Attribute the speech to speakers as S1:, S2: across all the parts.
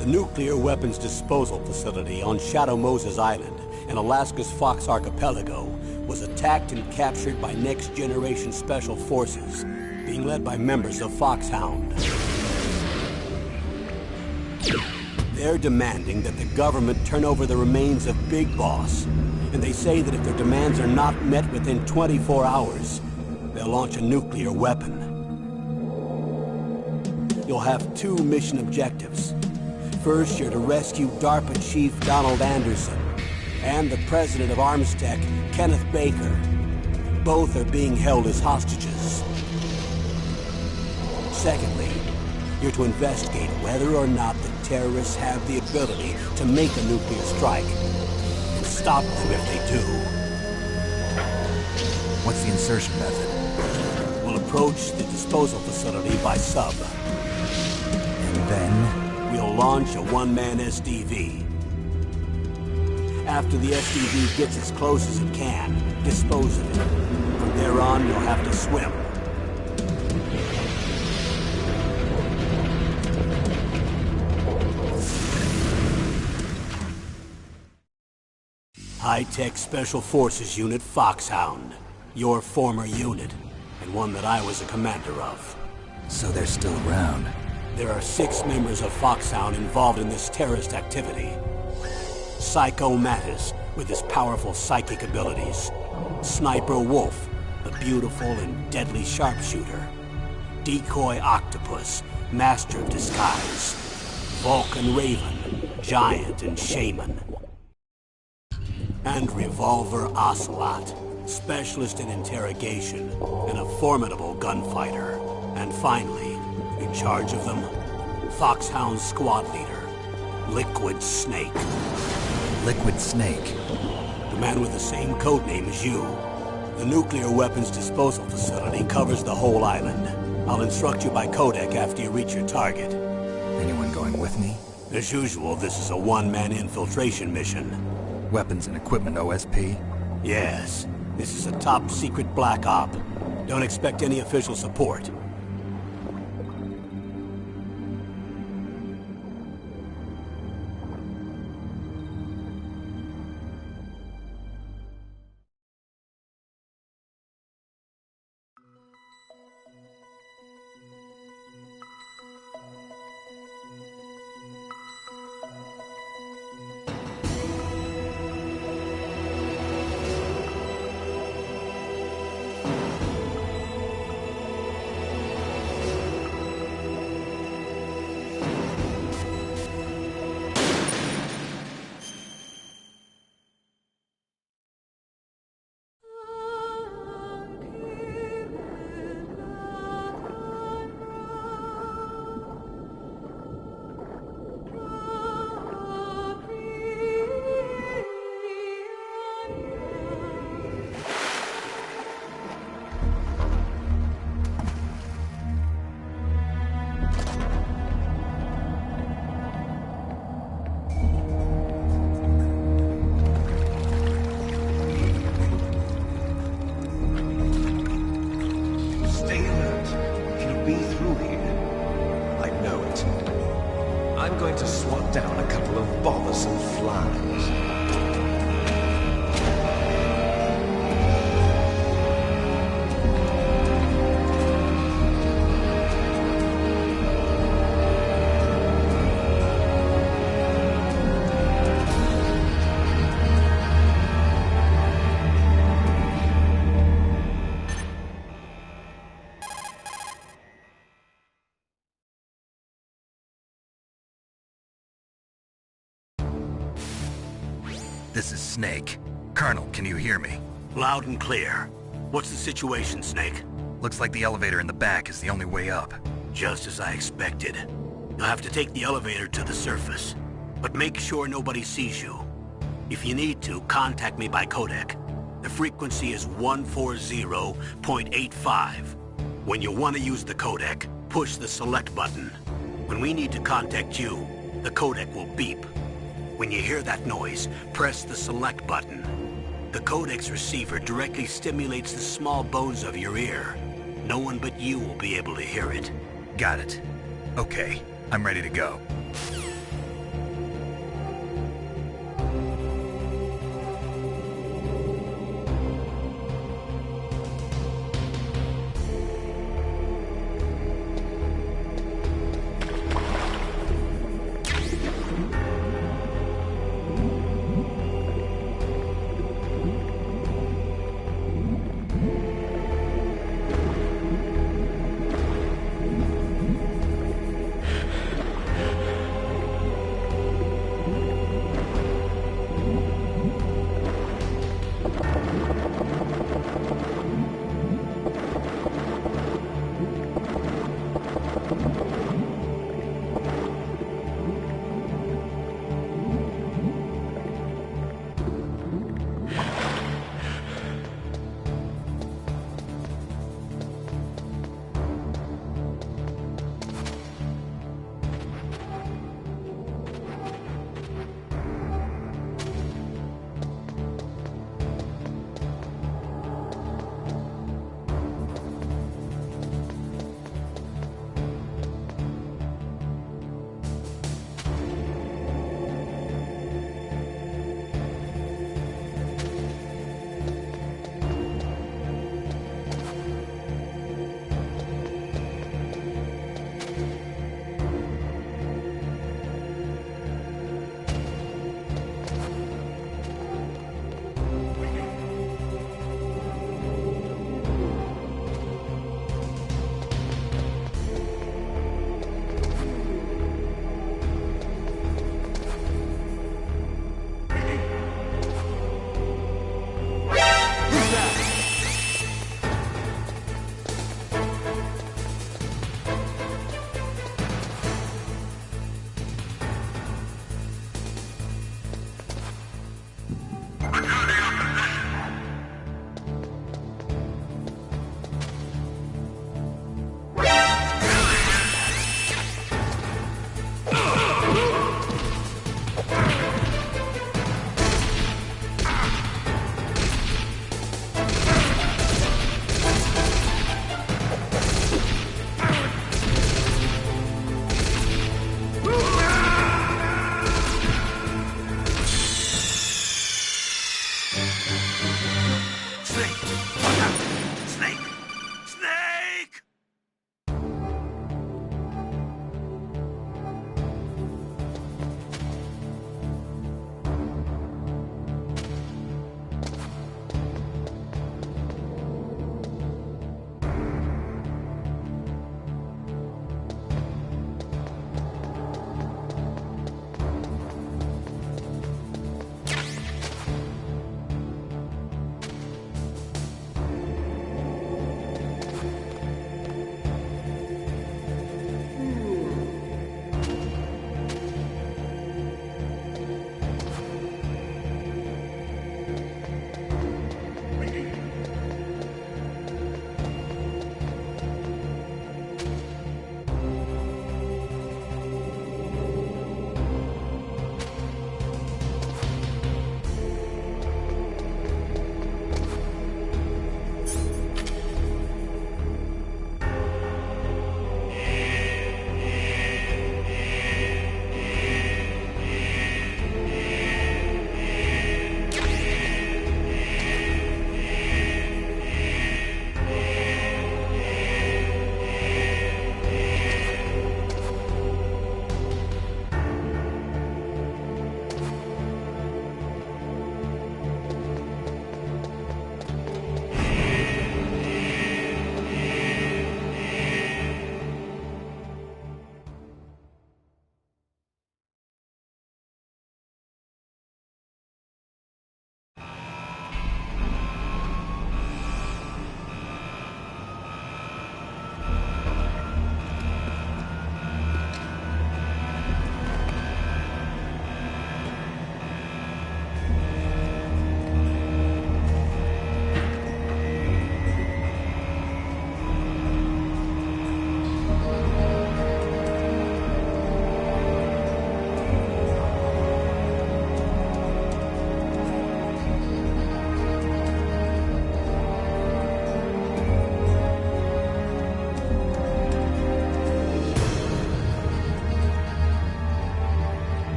S1: The nuclear weapons disposal facility on Shadow Moses Island in Alaska's Fox Archipelago was attacked and captured by next-generation special forces, being led by members of Foxhound. They're demanding that the government turn over the remains of Big Boss, and they say that if their demands are not met within 24 hours, they'll launch a nuclear weapon. You'll have two mission objectives. First, you're to rescue DARPA Chief Donald Anderson and the president of Armstech, Kenneth Baker. Both are being held as hostages. Secondly, you're to investigate whether or not the terrorists have the ability to make a nuclear strike, and stop them if they do.
S2: What's the insertion method?
S1: We'll approach the disposal facility by sub.
S2: And then?
S1: We'll launch a one-man SDV. After the SDV gets as close as it can, dispose of it. From there on, you'll have to swim. High-Tech Special Forces Unit Foxhound. Your former unit, and one that I was a commander of.
S2: So they're still around.
S1: There are 6 members of Foxhound involved in this terrorist activity. Psycho Mattis, with his powerful psychic abilities. Sniper Wolf, a beautiful and deadly sharpshooter. Decoy Octopus, master of disguise. Vulcan Raven, giant and shaman. And Revolver Ocelot, specialist in interrogation and a formidable gunfighter. And finally, in charge of them, Foxhound's squad leader, Liquid Snake.
S2: Liquid Snake?
S1: The man with the same codename as you. The nuclear weapons disposal facility covers the whole island. I'll instruct you by codec after you reach your target.
S2: Anyone going with me?
S1: As usual, this is a one-man infiltration mission.
S2: Weapons and equipment OSP?
S1: Yes. This is a top-secret black op. Don't expect any official support.
S2: This is Snake. Colonel, can you hear me?
S1: Loud and clear. What's the situation, Snake?
S2: Looks like the elevator in the back is the only way up.
S1: Just as I expected. You'll have to take the elevator to the surface. But make sure nobody sees you. If you need to, contact me by codec. The frequency is 140.85. When you want to use the codec, push the select button. When we need to contact you, the codec will beep. When you hear that noise, press the select button. The codec's receiver directly stimulates the small bones of your ear. No one but you will be able to hear it.
S2: Got it. Okay, I'm ready to go.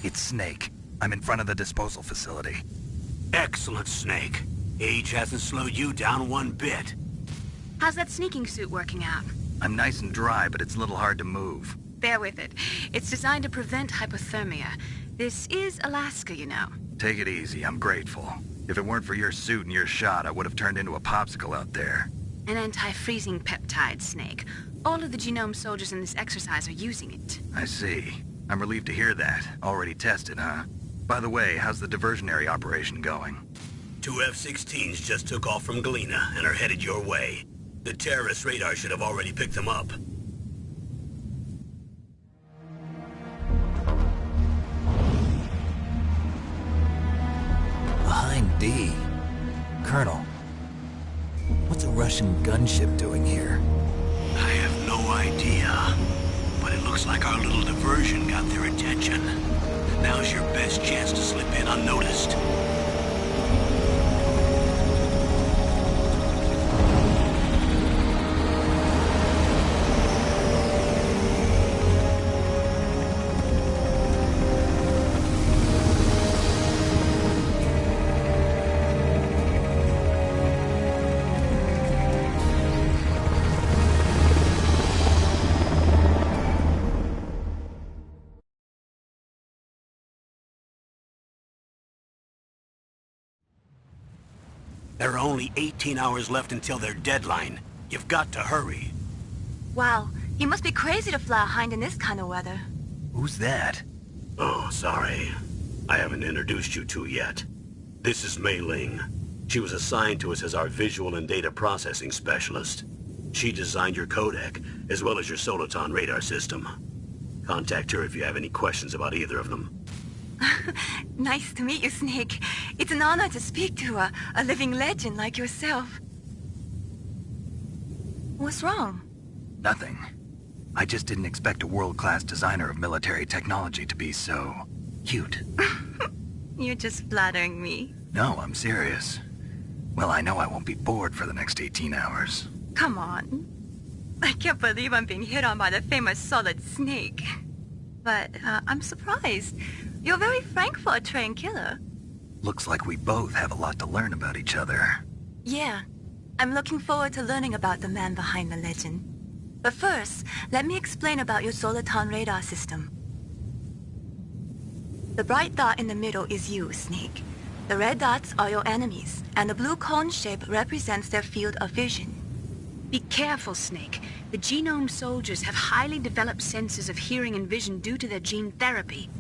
S2: It's Snake. I'm in front of the disposal facility.
S1: Excellent, Snake. Age hasn't slowed you down one bit.
S3: How's that sneaking suit working out?
S2: I'm nice and dry, but it's a little hard to move.
S3: Bear with it. It's designed to prevent hypothermia. This is Alaska, you know.
S2: Take it easy, I'm grateful. If it weren't for your suit and your shot, I would have turned into a popsicle out there.
S3: An anti-freezing peptide, Snake. All of the genome soldiers in this exercise are using it.
S2: I see. I'm relieved to hear that. Already tested, huh? By the way, how's the diversionary operation going?
S1: 2 F-16s just took off from Galena and are headed your way. The terrorist radar should have already picked them up.
S4: Behind D. Colonel, what's a Russian gunship doing here?
S1: I have no idea, but it looks like our little diversion got their attention. Now's your best chance to slip in unnoticed. There are only 18 hours left until their deadline. You've got to hurry.
S3: Wow, you must be crazy to fly a hind in this kind of weather.
S2: Who's that?
S1: Oh, sorry. I haven't introduced you to yet. This is Mei Ling. She was assigned to us as our visual and data processing specialist. She designed your codec, as well as your Soliton radar system. Contact her if you have any questions about either of them.
S3: Nice to meet you, Snake. It's an honor to speak to a living legend like yourself. What's wrong?
S2: Nothing. I just didn't expect a world-class designer of military technology to be so cute.
S3: You're just flattering me.
S2: No, I'm serious. Well, I know I won't be bored for the next 18 hours.
S3: Come on. I can't believe I'm being hit on by the famous Solid Snake. But I'm surprised. You're very frank for a trained killer.
S2: Looks like we both have a lot to learn about each other.
S3: Yeah. I'm looking forward to learning about the man behind the legend. But first, let me explain about your Soliton radar system. The bright dot in the middle is you, Snake. The red dots are your enemies, and the blue cone shape represents their field of vision. Be careful, Snake. The genome soldiers have highly developed senses of hearing and vision due to their gene therapy.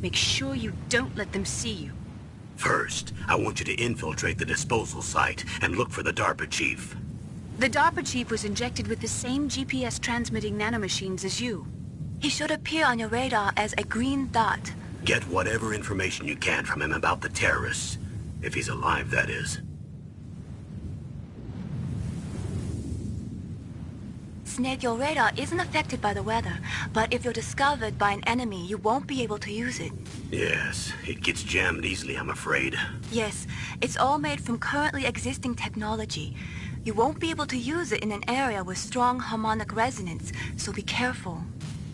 S3: Make sure you don't let them see you.
S1: First, I want you to infiltrate the disposal site and look for the DARPA chief.
S3: The DARPA chief was injected with the same GPS-transmitting nanomachines as you. He should appear on your radar as a green dot.
S1: Get whatever information you can from him about the terrorists. If he's alive, that is.
S3: Snake, your radar isn't affected by the weather, but if you're discovered by an enemy, you won't be able to use it.
S1: Yes, it gets jammed easily, I'm afraid.
S3: Yes, it's all made from currently existing technology. You won't be able to use it in an area with strong harmonic resonance, so be careful.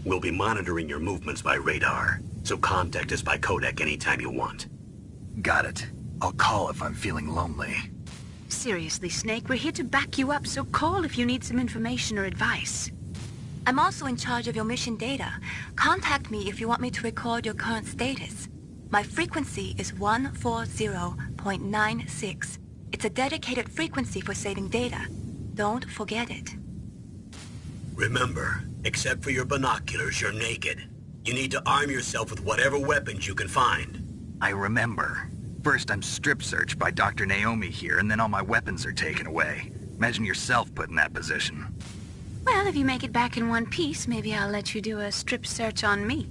S1: We'll be monitoring your movements by radar, so contact us by codec anytime you want.
S2: Got it. I'll call if I'm feeling lonely.
S3: Seriously, Snake, we're here to back you up, so call if you need some information or advice. I'm also in charge of your mission data. Contact me if you want me to record your current status. My frequency is 140.96. It's a dedicated frequency for saving data. Don't forget it.
S1: Remember, except for your binoculars, you're naked. You need to arm yourself with whatever weapons you can find.
S2: I remember. First, I'm strip searched by Dr. Naomi here, and then all my weapons are taken away. Imagine yourself put in that position.
S3: Well, if you make it back in one piece, maybe I'll let you do a strip search on me.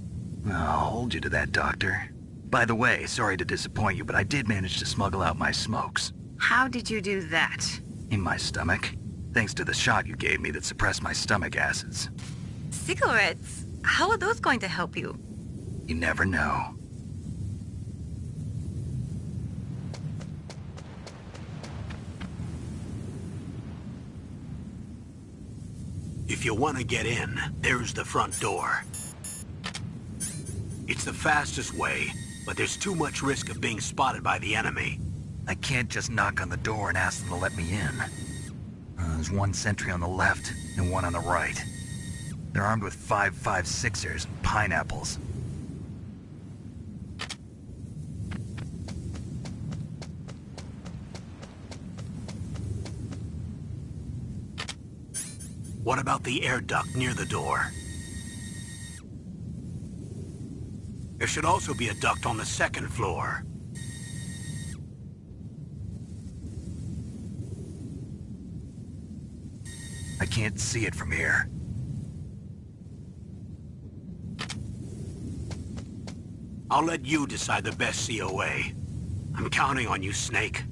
S2: I'll hold you to that, Doctor. By the way, sorry to disappoint you, but I did manage to smuggle out my smokes.
S3: How did you do that?
S2: In my stomach. Thanks to the shot you gave me that suppressed my stomach acids.
S3: Cigarettes? How are those going to help you?
S2: You never know.
S1: If you want to get in, there's the front door. It's the fastest way, but there's too much risk of being spotted by the enemy.
S2: I can't just knock on the door and ask them to let me in. There's one sentry on the left and one on the right. They're armed with 5.56ers and pineapples.
S1: What about the air duct near the door? There should also be a duct on the second floor.
S2: I can't see it from here.
S1: I'll let you decide the best COA. I'm counting on you, Snake.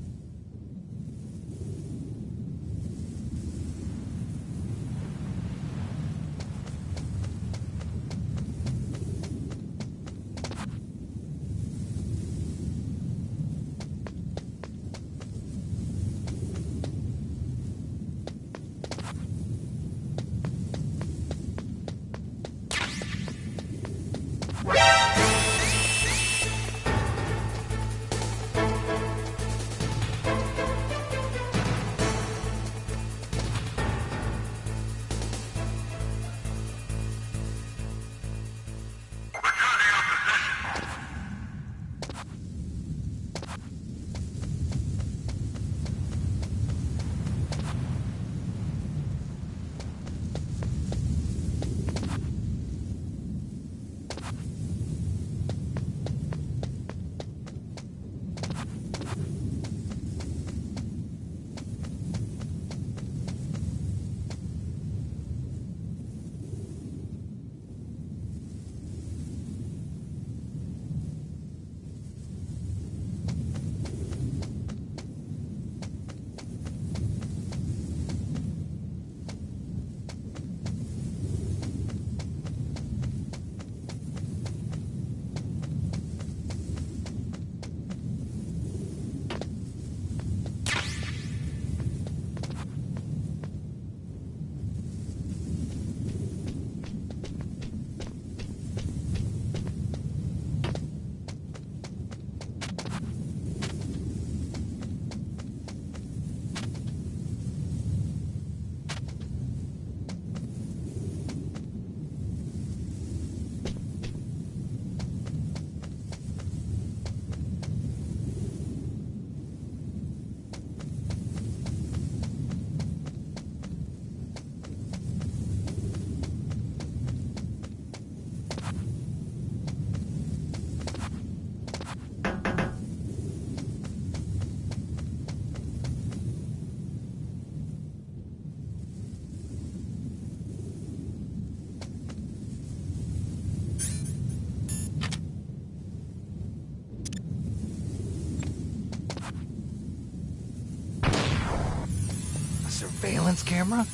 S2: Surveillance camera?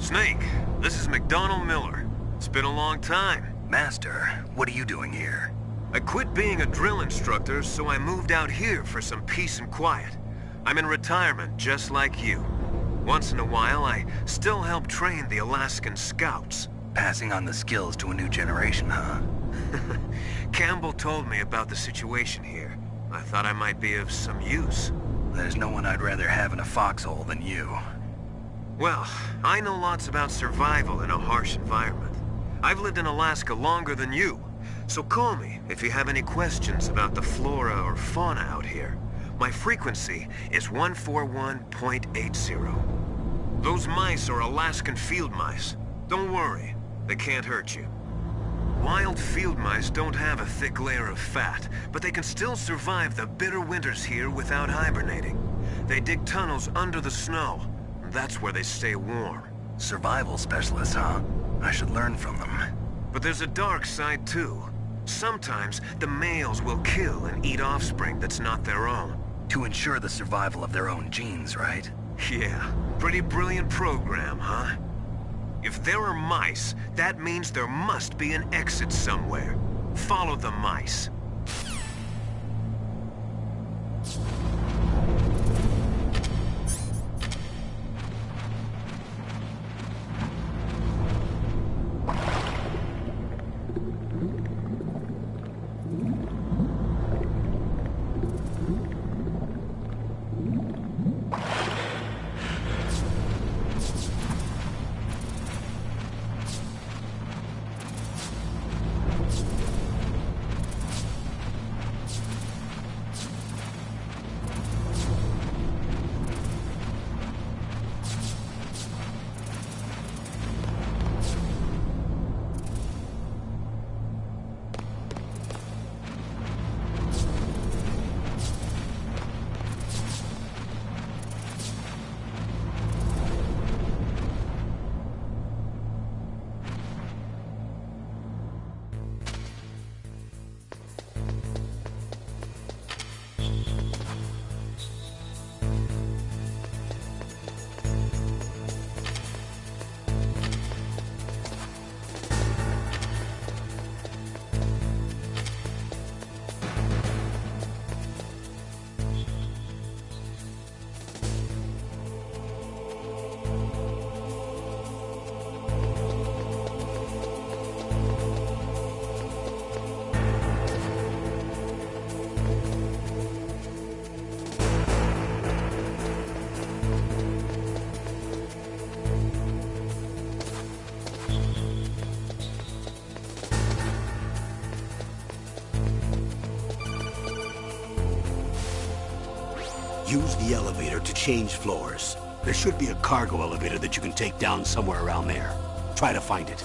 S5: Snake, this is McDonald Miller. It's been a long time.
S2: Master, what are you doing here?
S5: I quit being a drill instructor, so I moved out here for some peace and quiet. I'm in retirement, just like you. Once in a while, I still help train the Alaskan Scouts.
S2: Passing on the skills to a new generation, huh?
S5: Campbell told me about the situation here. I thought I might be of some use.
S2: There's no one I'd rather have in a foxhole than you.
S5: Well, I know lots about survival in a harsh environment. I've lived in Alaska longer than you, so call me if you have any questions about the flora or fauna out here. My frequency is 141.80. Those mice are Alaskan field mice. Don't worry, they can't hurt you. Wild field mice don't have a thick layer of fat, but they can still survive the bitter winters here without hibernating. They dig tunnels under the snow. That's where they stay warm.
S2: Survival specialists, huh? I should learn from them.
S5: But there's a dark side too. Sometimes the males will kill and eat offspring that's not their own.
S2: To ensure the survival of their own genes, right?
S5: Yeah, pretty brilliant program, huh? If there are mice, that means there must be an exit somewhere. Follow the mice.
S1: Use the elevator to change floors. There should be a cargo elevator that you can take down somewhere around there. Try to find it.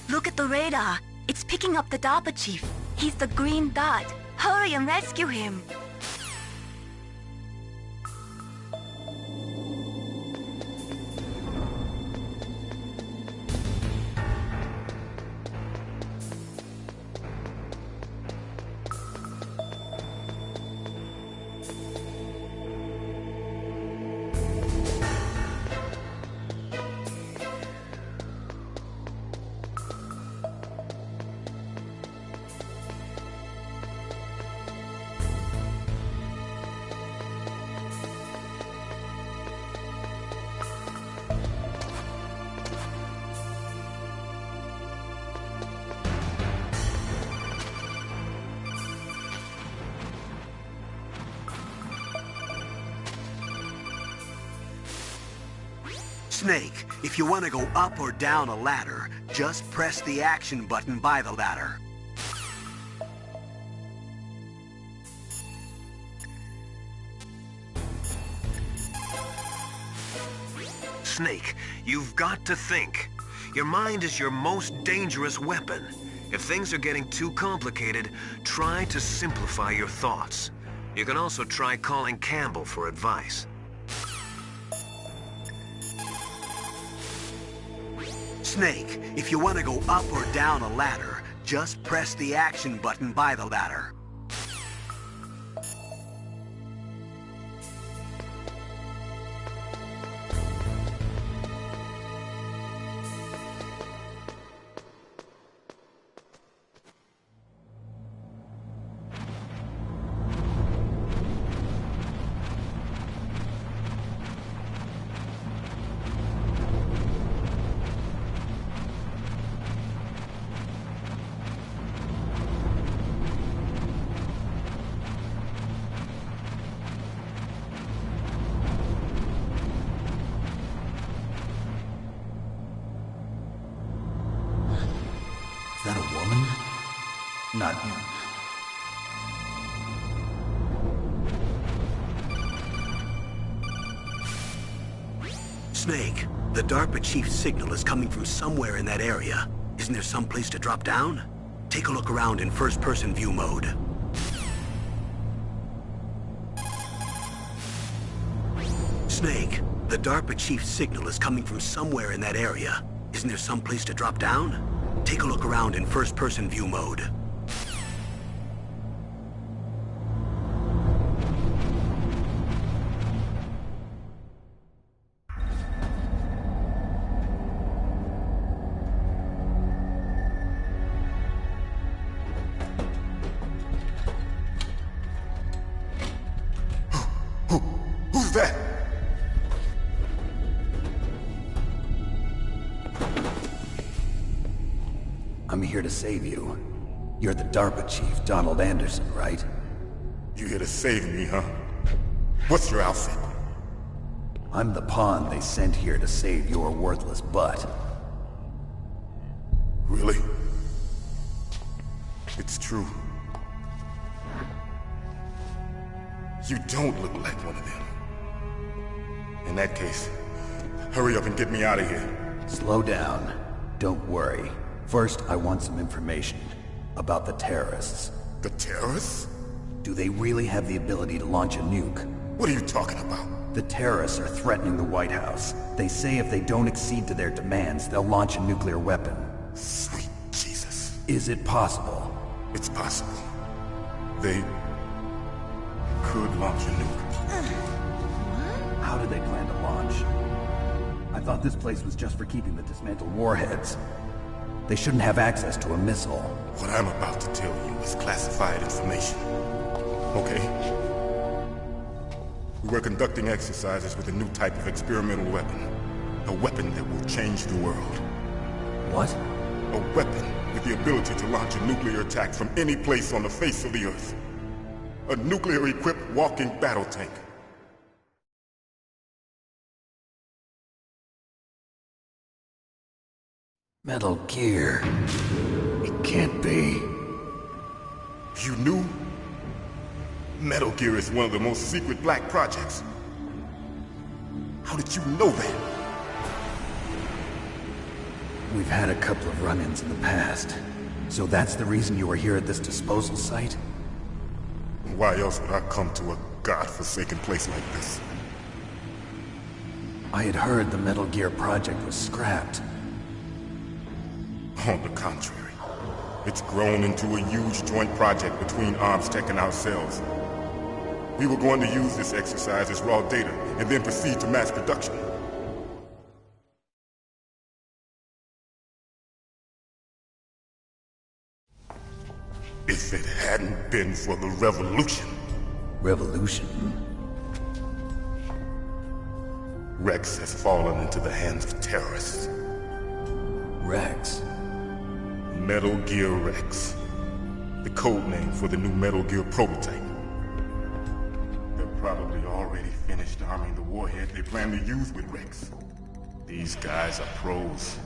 S3: Look at the radar. It's picking up the Dapper Chief. He's the green dot. Hurry and rescue him.
S1: Snake, if you want to go up or down a ladder, just press the action button by the ladder.
S5: Snake, you've got to think. Your mind is your most dangerous weapon. If things are getting too complicated, try to simplify your thoughts. You can also try calling Campbell for advice.
S1: Snake, if you want to go up or down a ladder, just press the action button by the ladder.
S4: Is that a woman? Not you.
S1: Snake, the DARPA chief's signal is coming from somewhere in that area. Isn't there some place to drop down? Take a look around in first-person view mode. Snake, the DARPA chief's signal is coming from somewhere in that area. Isn't there some place to drop down? Take a look around in first-person view mode.
S6: Who's that?
S4: I'm here to save you. You're the DARPA chief, Donald Anderson, right?
S6: You here to save me, huh? What's your outfit?
S4: I'm the pawn they sent here to save your worthless butt.
S6: Really? It's true. You don't look like one of them. In that case, hurry up and get me out of here.
S4: Slow down. Don't worry. First, I want some information about the terrorists.
S6: The terrorists?
S4: Do they really have the ability to launch a nuke?
S6: What are you talking about?
S4: The terrorists are threatening the White House. They say if they don't accede to their demands, they'll launch a nuclear weapon.
S6: Sweet Jesus.
S4: Is it possible?
S6: It's possible. They could launch a nuke.
S4: How do they plan to launch? I thought this place was just for keeping the dismantled warheads. They shouldn't have access to a missile.
S6: What I'm about to tell you is classified information. Okay? We were conducting exercises with a new type of experimental weapon. A weapon that will change the world.
S4: What?
S6: A weapon with the ability to launch a nuclear attack from any place on the face of the Earth. A nuclear-equipped walking battle tank.
S4: Metal Gear. It can't be.
S6: You knew? Metal Gear is one of the most secret black projects. How did you know that?
S4: We've had a couple of run-ins in the past. So that's the reason you were here at this disposal site?
S6: Why else would I come to a godforsaken place like this?
S4: I had heard the Metal Gear project was scrapped.
S6: On the contrary, it's grown into a huge joint project between ArmsTech and ourselves. We were going to use this exercise as raw data and then proceed to mass production. If it hadn't been for the revolution...
S4: Revolution?
S6: Rex has fallen into the hands of terrorists.
S4: Rex?
S6: Metal Gear Rex. The code name for the new Metal Gear prototype. They're probably already finished arming the warhead they plan to use with Rex. These guys are pros.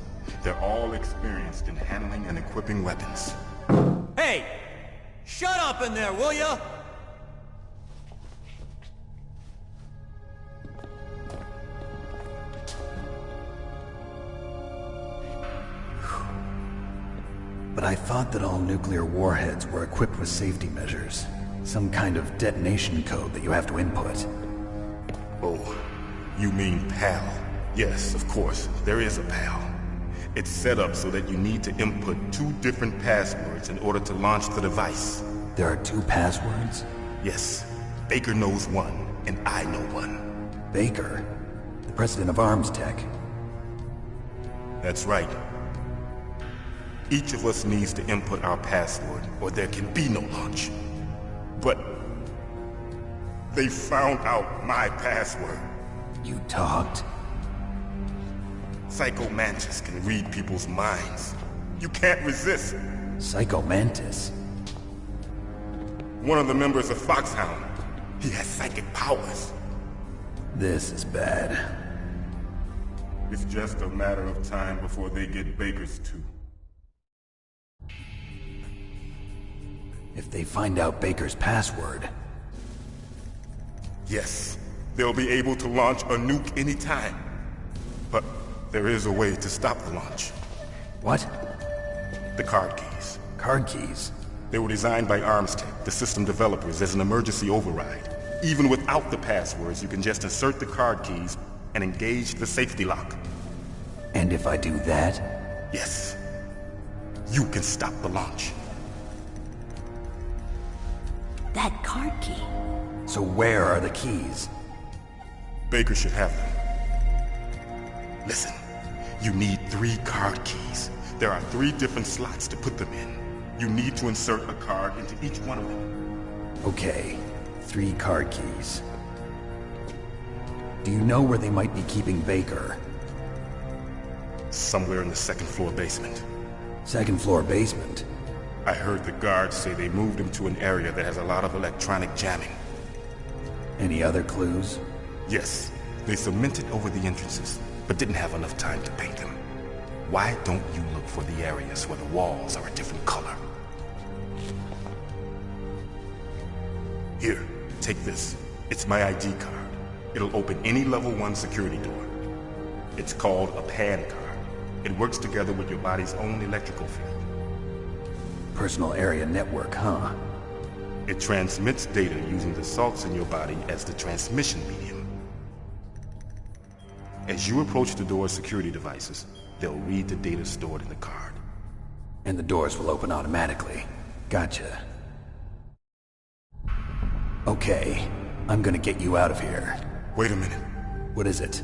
S6: They're all experienced in handling and equipping weapons.
S1: Hey! Shut up in there, will ya?
S4: But I thought that all nuclear warheads were equipped with safety measures. Some kind of detonation code that you have to input.
S6: Oh, you mean PAL? Yes, of course, there is a PAL. It's set up so that you need to input 2 different passwords in order to launch the device.
S4: There are 2 passwords?
S6: Yes, Baker knows one, and I know one.
S4: Baker? The president of Arms Tech?
S6: That's right. Each of us needs to input our password, or there can be no launch. But they found out my password.
S4: You talked?
S6: Psycho Mantis can read people's minds. You can't resist.
S4: Psycho Mantis?
S6: One of the members of Foxhound. He has psychic powers.
S4: This is bad.
S6: It's just a matter of time before they get Baker's too.
S4: If they find out Baker's password...
S6: Yes, they'll be able to launch a nuke anytime. But there is a way to stop the launch.
S4: What?
S6: The card keys.
S4: Card keys?
S6: They were designed by ArmsTech, the system developers, as an emergency override. Even without the passwords, you can just insert the card keys and engage the safety lock.
S4: And if I do that?
S6: Yes. You can stop the launch.
S7: That card key.
S4: So where are the keys?
S6: Baker should have them. Listen, you need 3 card keys. There are 3 different slots to put them in. You need to insert a card into each one of them.
S4: Okay, 3 card keys. Do you know where they might be keeping Baker?
S6: Somewhere in the 2nd floor basement.
S4: 2nd floor basement?
S6: I heard the guards say they moved him to an area that has a lot of electronic jamming.
S4: Any other clues?
S6: Yes, they cemented over the entrances, but didn't have enough time to paint them. Why don't you look for the areas where the walls are a different color? Here, take this. It's my ID card. It'll open any level 1 security door. It's called a PAN card. It works together with your body's own electrical field.
S4: Personal area network, huh?
S6: It transmits data using the salts in your body as the transmission medium. As you approach the door's security devices, they'll read the data stored in the card.
S4: And the doors will open automatically. Gotcha. Okay, I'm gonna get you out of here.
S6: Wait a minute.
S4: What is it?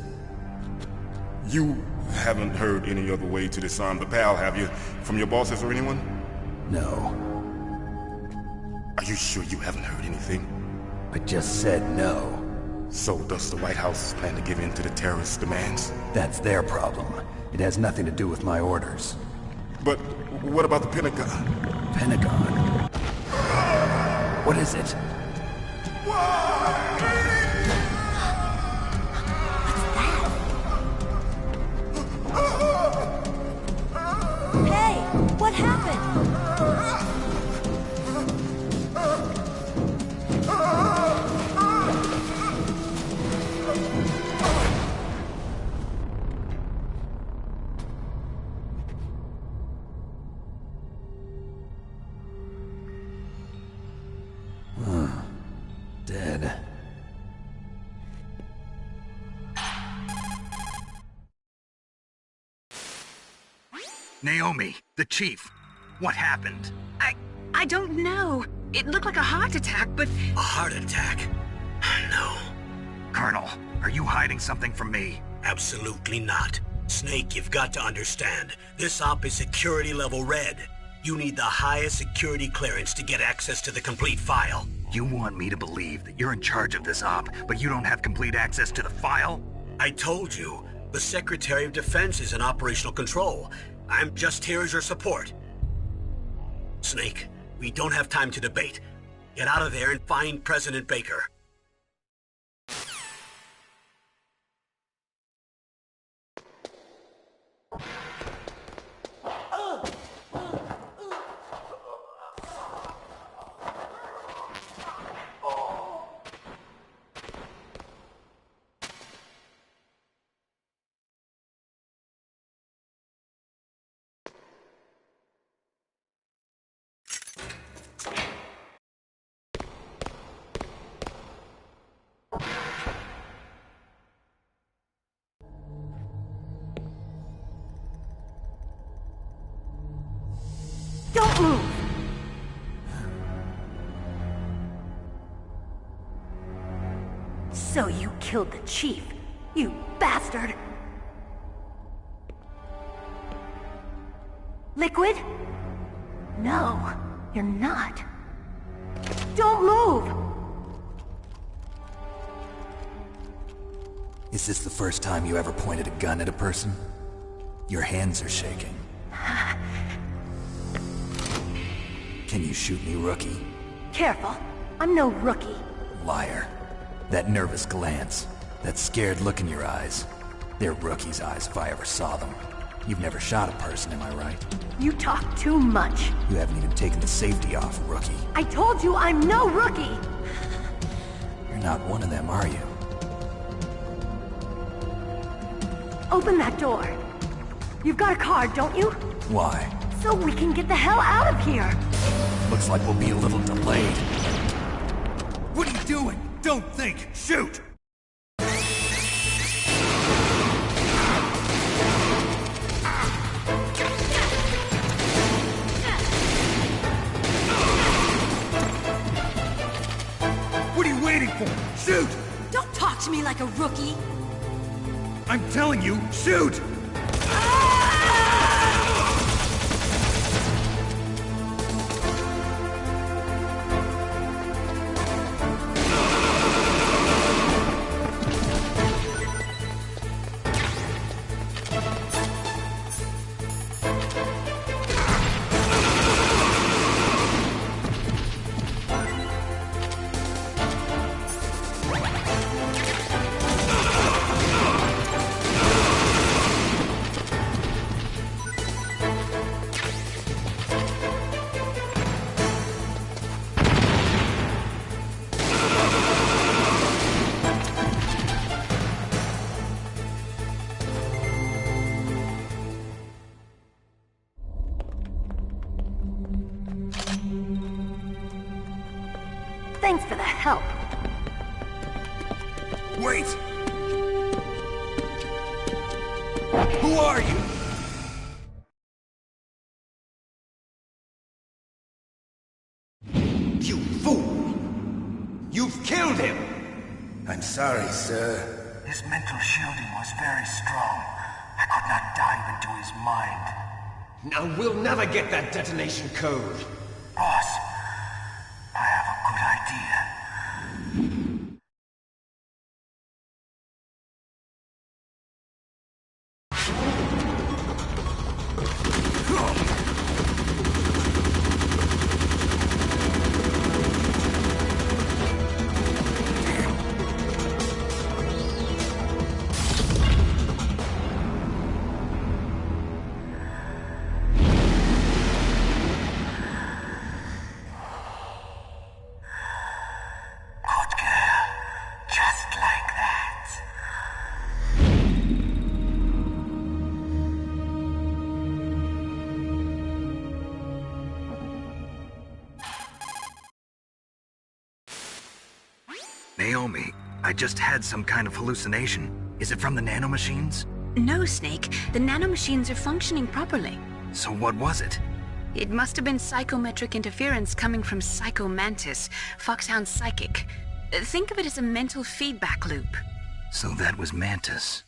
S6: You haven't heard any other way to disarm the PAL, have you? From your bosses or anyone?
S4: No.
S6: Are you sure you haven't heard anything?
S4: I just said no.
S6: So does the White House plan to give in to the terrorists' demands?
S4: That's their problem. It has nothing to do with my orders.
S6: But what about the Pentagon?
S4: Pentagon? What is it?
S7: Hey, what happened?
S4: Dead.
S2: Naomi, the chief. What happened?
S3: I don't know. It looked like a heart attack, but...
S1: A heart attack? No,
S2: Colonel, are you hiding something from me?
S1: absolutely not. Snake, you've got to understand. This op is security level red. You need the highest security clearance to get access to the complete file.
S2: You want me to believe that you're in charge of this op, but you don't have complete access to the file?
S1: I told you, the Secretary of Defense is in operational control. I'm just here as your support. Snake, we don't have time to debate. Get out of there and find President Baker.
S7: So you killed the chief, you bastard! Liquid? No, you're not. Don't move!
S2: Is this the first time you ever pointed a gun at a person? Your hands are shaking. Can you shoot me, rookie?
S7: Careful, I'm no rookie.
S2: Liar. That nervous glance, that scared look in your eyes. They're rookie's eyes if I ever saw them. You've never shot a person, am I right?
S7: You talk too much.
S2: You haven't even taken the safety off, rookie.
S7: I told you I'm no rookie!
S2: You're not one of them, are you?
S7: Open that door. You've got a card, don't you?
S2: Why?
S7: So we can get the hell out of here!
S2: Looks like we'll be a little delayed.
S4: What are you doing? Don't think! Shoot! What are you waiting for? Shoot!
S7: Don't talk to me like a rookie!
S4: I'm telling you, shoot!
S7: Thanks for the help.
S4: Wait! Who are you?
S8: You fool! You've killed him!
S4: I'm sorry, sir.
S9: His mental shielding was very strong. I could not dive into his mind.
S8: Now we'll never get that detonation code.
S9: Boss, I have a good idea.
S2: Naomi, I just had some kind of hallucination. Is it from the nanomachines?
S3: No, Snake. The nanomachines are functioning properly.
S2: So what was it?
S3: It must have been psychometric interference coming from Psycho Mantis, Foxhound's psychic. Think of it as a mental feedback loop.
S2: So that was Mantis.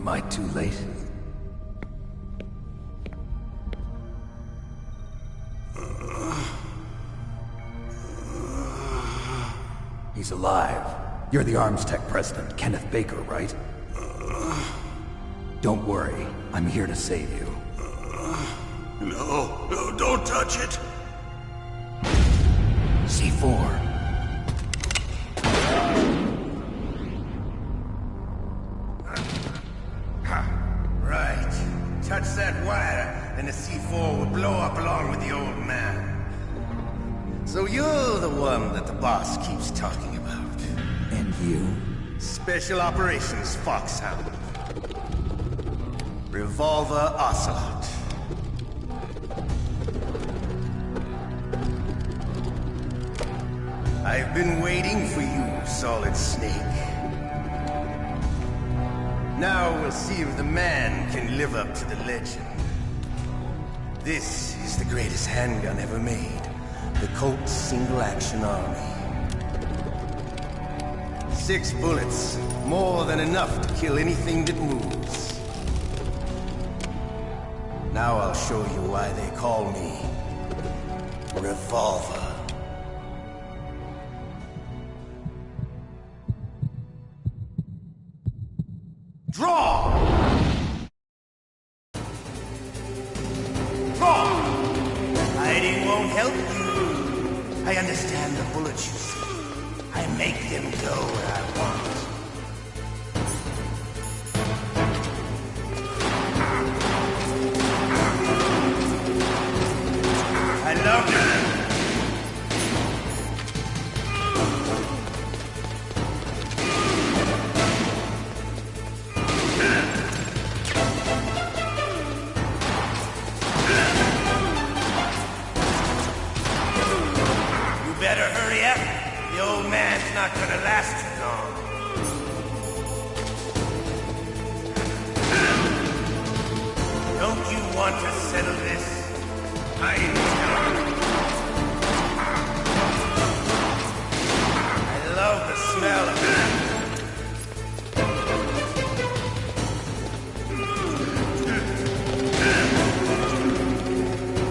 S4: Am I too late? He's alive. You're the Arms Tech president, Kenneth Baker, right? Don't worry. I'm here to save you.
S6: No, don't touch it!
S4: C4.
S9: Right. Touch that wire, and the C4 will blow up along with the old man. So you're the one that the boss keeps talking about.
S4: And you?
S9: Special Operations Foxhound. Revolver Ocelot. I've been waiting for you, Solid Snake. Now we'll see if the man can live up to the legend. This is the greatest handgun ever made. The Colt's Single Action Army. 6 bullets, more than enough to kill anything that moves. Now I'll show you why they call me Revolver. Draw! Draw! Hiding won't help you. I understand the bullets you see. I make them go where I want. I love them. You better hurry up. The old man's not gonna last too long. Don't you want to settle this? I love the smell of it.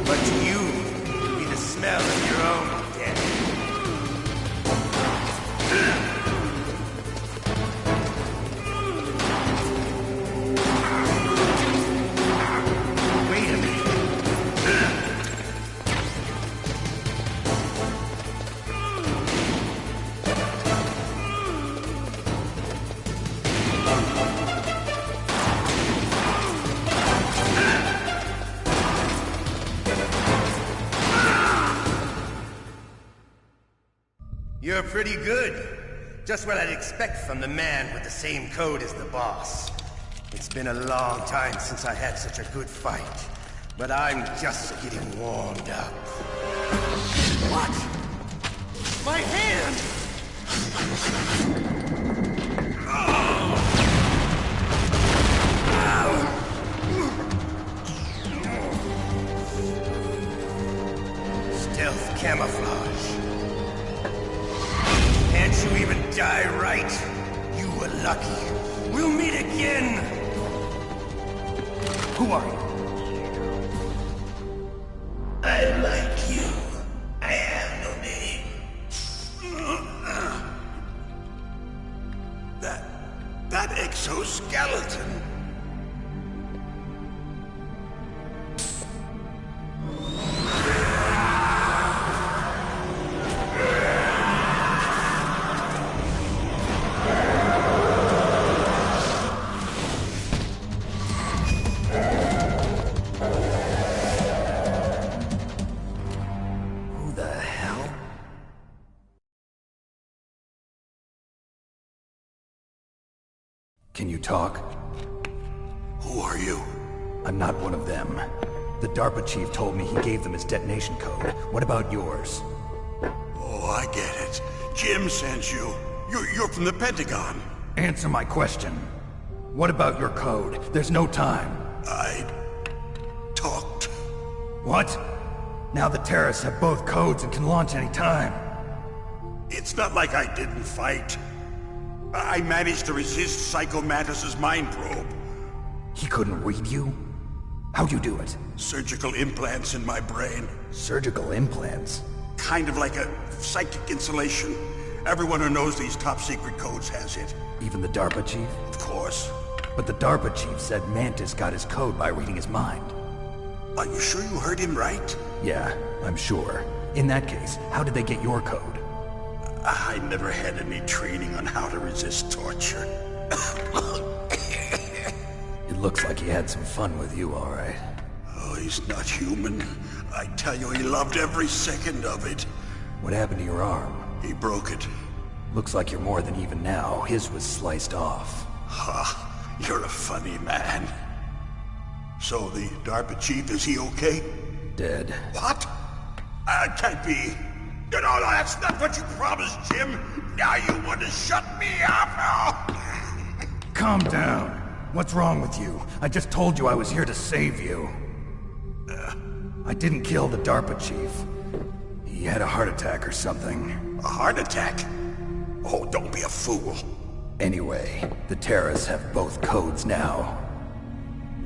S9: But to you, it'll be the smell of your own death. Wait a minute. You're pretty good. Just what I'd expect from the man with the same code as the boss. It's been a long time since I had such a good fight, but I'm just getting warmed up. What? My hand! Stealth camouflage. Can't you even die right? You were lucky. We'll meet again! Who are you? I like you. I have no name.
S6: That exoskeleton.
S4: Who the hell? Can you talk?
S6: Who are you?
S4: I'm not one of them. The DARPA chief told me he gave them his detonation code. What about yours?
S6: Oh, I get it. Jim sent you. You're from the Pentagon.
S4: Answer my question. What about your code? There's no time.
S6: I talked.
S4: What? Now the terrorists have both codes and can launch any time.
S6: It's not like I didn't fight. I managed to resist Psycho Mantis's mind probe.
S4: He couldn't read you? How'd you do it?
S10: Surgical implants in my brain.
S4: Surgical implants?
S10: Kind of like a psychic insulation. Everyone who knows these top-secret codes has it.
S4: Even the DARPA chief?
S10: Of course.
S4: But the DARPA chief said Mantis got his code by reading his mind.
S10: Are you sure you heard him right?
S4: Yeah, I'm sure. In that case, how did they get your code?
S10: I never had any training on how to resist torture.
S4: It looks like he had some fun with you, all right.
S10: Oh, he's not human. I tell you, he loved every second of it.
S4: What happened to your arm?
S10: He broke it.
S4: Looks like you're more than even now. His was sliced off.
S10: Ha, you're a funny man. So the DARPA chief, is he okay?
S4: Dead.
S10: What? That can't be. No, that's not what you promised, Jim. Now you want to shut me up?
S4: Calm down. What's wrong with you? I just told you I was here to save you. I didn't kill the DARPA chief. He had a heart attack or something.
S10: A heart attack? Oh, don't be a fool.
S4: Anyway, the terrorists have both codes now.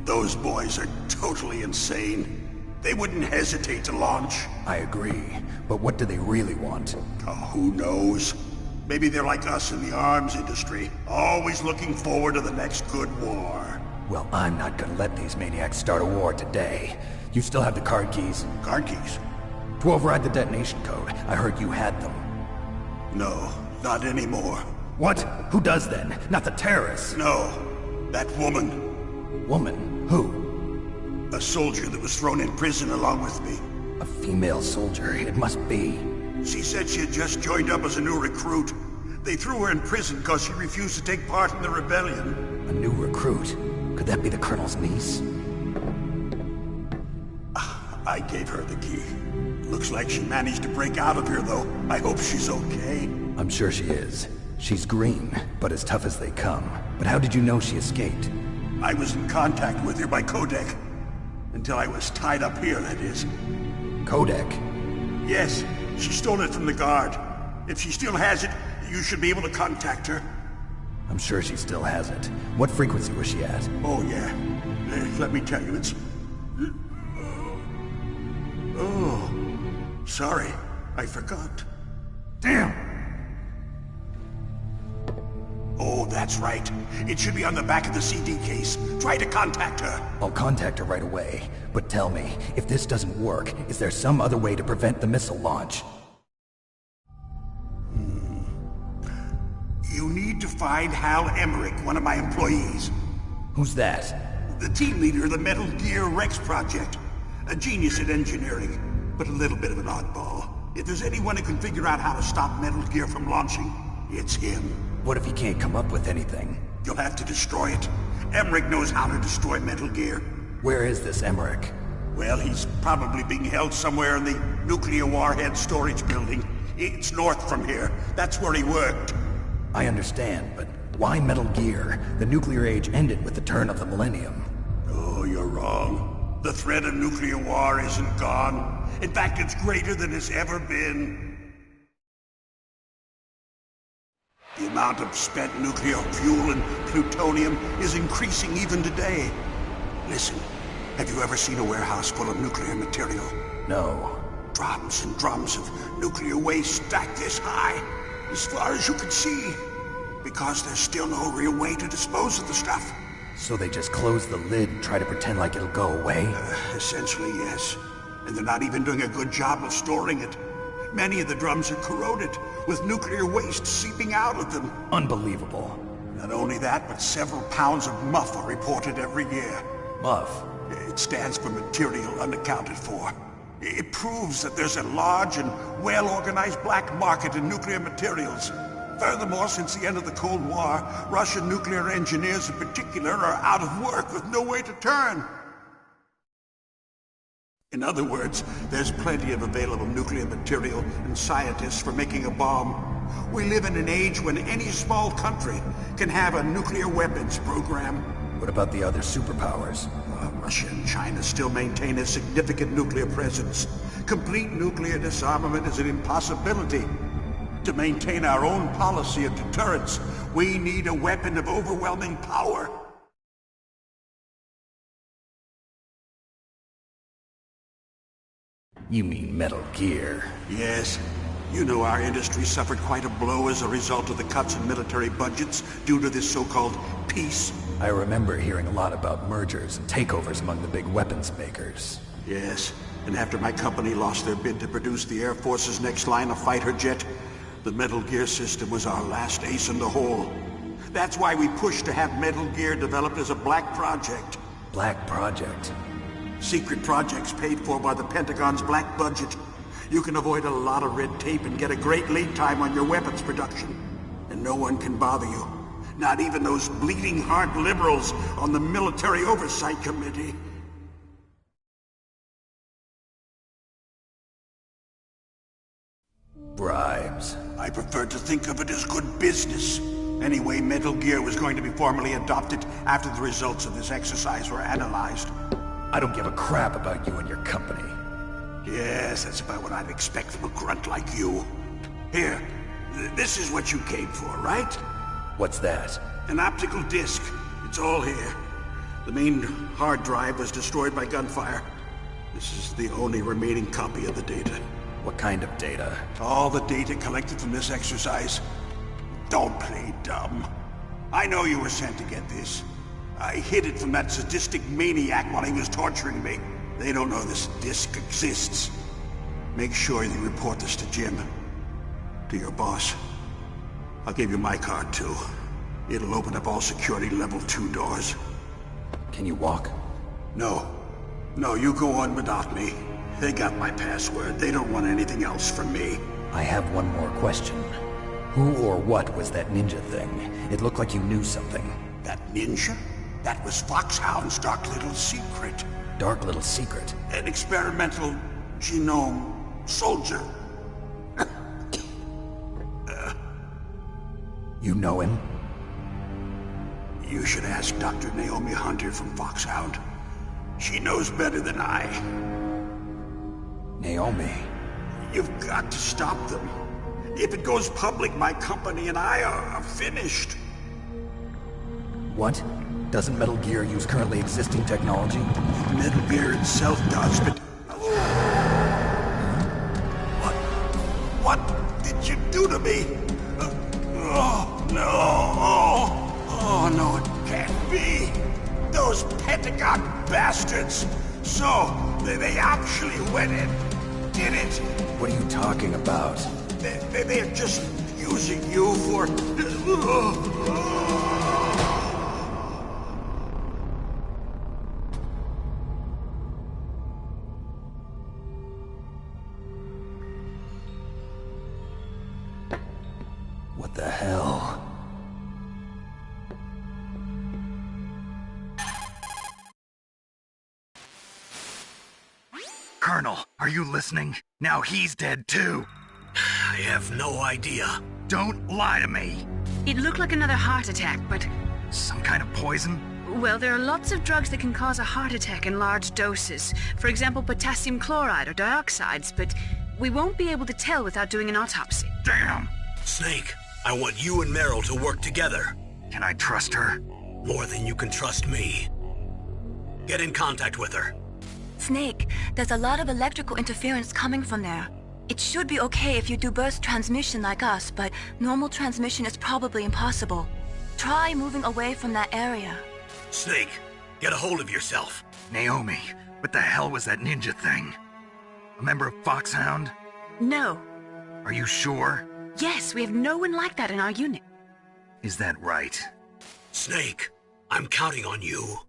S10: Those boys are totally insane. They wouldn't hesitate to launch.
S4: I agree, but what do they really want?
S10: Oh, who knows? Maybe they're like us in the arms industry, always looking forward to the next good war.
S4: Well, I'm not gonna let these maniacs start a war today. You still have the card keys?
S10: Card keys?
S4: To override the detonation code. I heard you had them.
S10: No, not anymore.
S4: What? Who does then? Not the terrorists?
S10: No, that woman.
S4: Woman? Who?
S10: A soldier that was thrown in prison along with me.
S4: A female soldier, it must be.
S10: She said she had just joined up as a new recruit. They threw her in prison because she refused to take part in the rebellion.
S4: A new recruit? Could that be the Colonel's niece?
S10: I gave her the key. Looks like she managed to break out of here, though. I hope she's okay.
S4: I'm sure she is. She's green, but as tough as they come. But how did you know she escaped?
S10: I was in contact with her by codec. Until I was tied up here, that is.
S4: Codec?
S10: Yes, she stole it from the guard. If she still has it, you should be able to contact her.
S4: I'm sure she still has it. What frequency was she at?
S10: Oh, yeah. Let me tell you, it's... Oh, sorry. I forgot.
S4: Damn!
S10: Oh, that's right. It should be on the back of the CD case. Try to contact her.
S4: I'll contact her right away. But tell me, if this doesn't work, is there some other way to prevent the missile launch?
S10: You need to find Hal Emmerich, one of my employees.
S4: Who's that?
S10: The team leader of the Metal Gear Rex project. A genius at engineering, but a little bit of an oddball. If there's anyone who can figure out how to stop Metal Gear from launching, it's him.
S4: What if he can't come up with anything?
S10: You'll have to destroy it. Emmerich knows how to destroy Metal Gear.
S4: Where is this Emmerich?
S10: Well, he's probably being held somewhere in the nuclear warhead storage building. It's north from here. That's where he worked.
S4: I understand, but why Metal Gear? The nuclear age ended with the turn of the millennium.
S10: Oh, you're wrong. The threat of nuclear war isn't gone. In fact, it's greater than it's ever been. The amount of spent nuclear fuel and plutonium is increasing even today. Listen, have you ever seen a warehouse full of nuclear material?
S4: No.
S10: Drums and drums of nuclear waste stacked this high, as far as you can see. Because there's still no real way to dispose of the stuff.
S4: So they just close the lid and try to pretend like it'll go away?
S10: Essentially, yes. And they're not even doing a good job of storing it. Many of the drums are corroded, with nuclear waste seeping out of them.
S4: Unbelievable.
S10: Not only that, but several pounds of MUF are reported every year.
S4: MUF?
S10: It stands for material unaccounted for. It proves that there's a large and well-organized black market in nuclear materials. Furthermore, since the end of the Cold War, Russian nuclear engineers in particular are out of work with no way to turn. In other words, there's plenty of available nuclear material and scientists for making a bomb. We live in an age when any small country can have a nuclear weapons program.
S4: What about the other superpowers?
S10: Russia and China still maintain a significant nuclear presence. Complete nuclear disarmament is an impossibility. To maintain our own policy of deterrence, we need a weapon of overwhelming power.
S4: You mean Metal Gear.
S10: Yes. You know our industry suffered quite a blow as a result of the cuts in military budgets due to this so-called peace.
S4: I remember hearing a lot about mergers and takeovers among the big weapons makers.
S10: Yes, and after my company lost their bid to produce the Air Force's next line of fighter jet, the Metal Gear system was our last ace in the hole. That's why we pushed to have Metal Gear developed as a black project.
S4: Black project?
S10: Secret projects paid for by the Pentagon's black budget. You can avoid a lot of red tape and get a great lead time on your weapons production. And no one can bother you. Not even those bleeding heart liberals on the Military Oversight Committee.
S4: Bribes.
S10: I prefer to think of it as good business. Anyway, Metal Gear was going to be formally adopted after the results of this exercise were analyzed.
S4: I don't give a crap about you and your company.
S10: Yes, that's about what I'd expect from a grunt like you. Here, this is what you came for, right?
S4: What's that?
S10: An optical disc. It's all here. The main hard drive was destroyed by gunfire. This is the only remaining copy of the data.
S4: What kind of data?
S10: All the data collected from this exercise. Don't play dumb. I know you were sent to get this. I hid it from that sadistic maniac while he was torturing me. They don't know this disc exists. Make sure you report this to Jim. To your boss. I'll give you my card, too. It'll open up all security level 2 doors.
S4: Can you walk?
S10: No. No, you go on without me. They got my password. They don't want anything else from me.
S4: I have one more question. Who or what was that ninja thing? It looked like you knew something.
S10: That ninja? That was Foxhound's dark little secret.
S4: Dark little secret?
S10: An experimental genome soldier.
S4: You know him?
S10: You should ask Dr. Naomi Hunter from Foxhound. She knows better than I.
S4: Naomi?
S10: You've got to stop them. If it goes public, my company and I are finished.
S4: What? Doesn't Metal Gear use currently existing technology?
S10: Metal Gear itself does, but... What did you do to me? Oh, no. Oh, no, it can't be. Those Pentagon bastards. So, they actually went and did it.
S4: What are you talking about?
S10: They're just using you for...
S4: What the hell?
S2: Colonel, are you listening? Now he's dead too.
S1: I have no idea.
S2: Don't lie to me.
S3: It looked like another heart attack, but...
S2: Some kind of poison?
S3: Well, there are lots of drugs that can cause a heart attack in large doses. For example, potassium chloride or dioxides, but we won't be able to tell without doing an autopsy.
S2: Damn!
S1: Snake, I want you and Meryl to work together.
S2: Can I trust her?
S1: More than you can trust me. Get in contact with her.
S3: Snake, there's a lot of electrical interference coming from there. It should be okay if you do burst transmission like us, but normal transmission is probably impossible. Try moving away from that area.
S1: Snake, get a hold of yourself.
S2: Naomi, what the hell was that ninja thing? A member of Foxhound?
S3: No.
S2: Are you sure?
S3: Yes, we have no one like that in our unit.
S2: Is that right?
S1: Snake, I'm counting on you.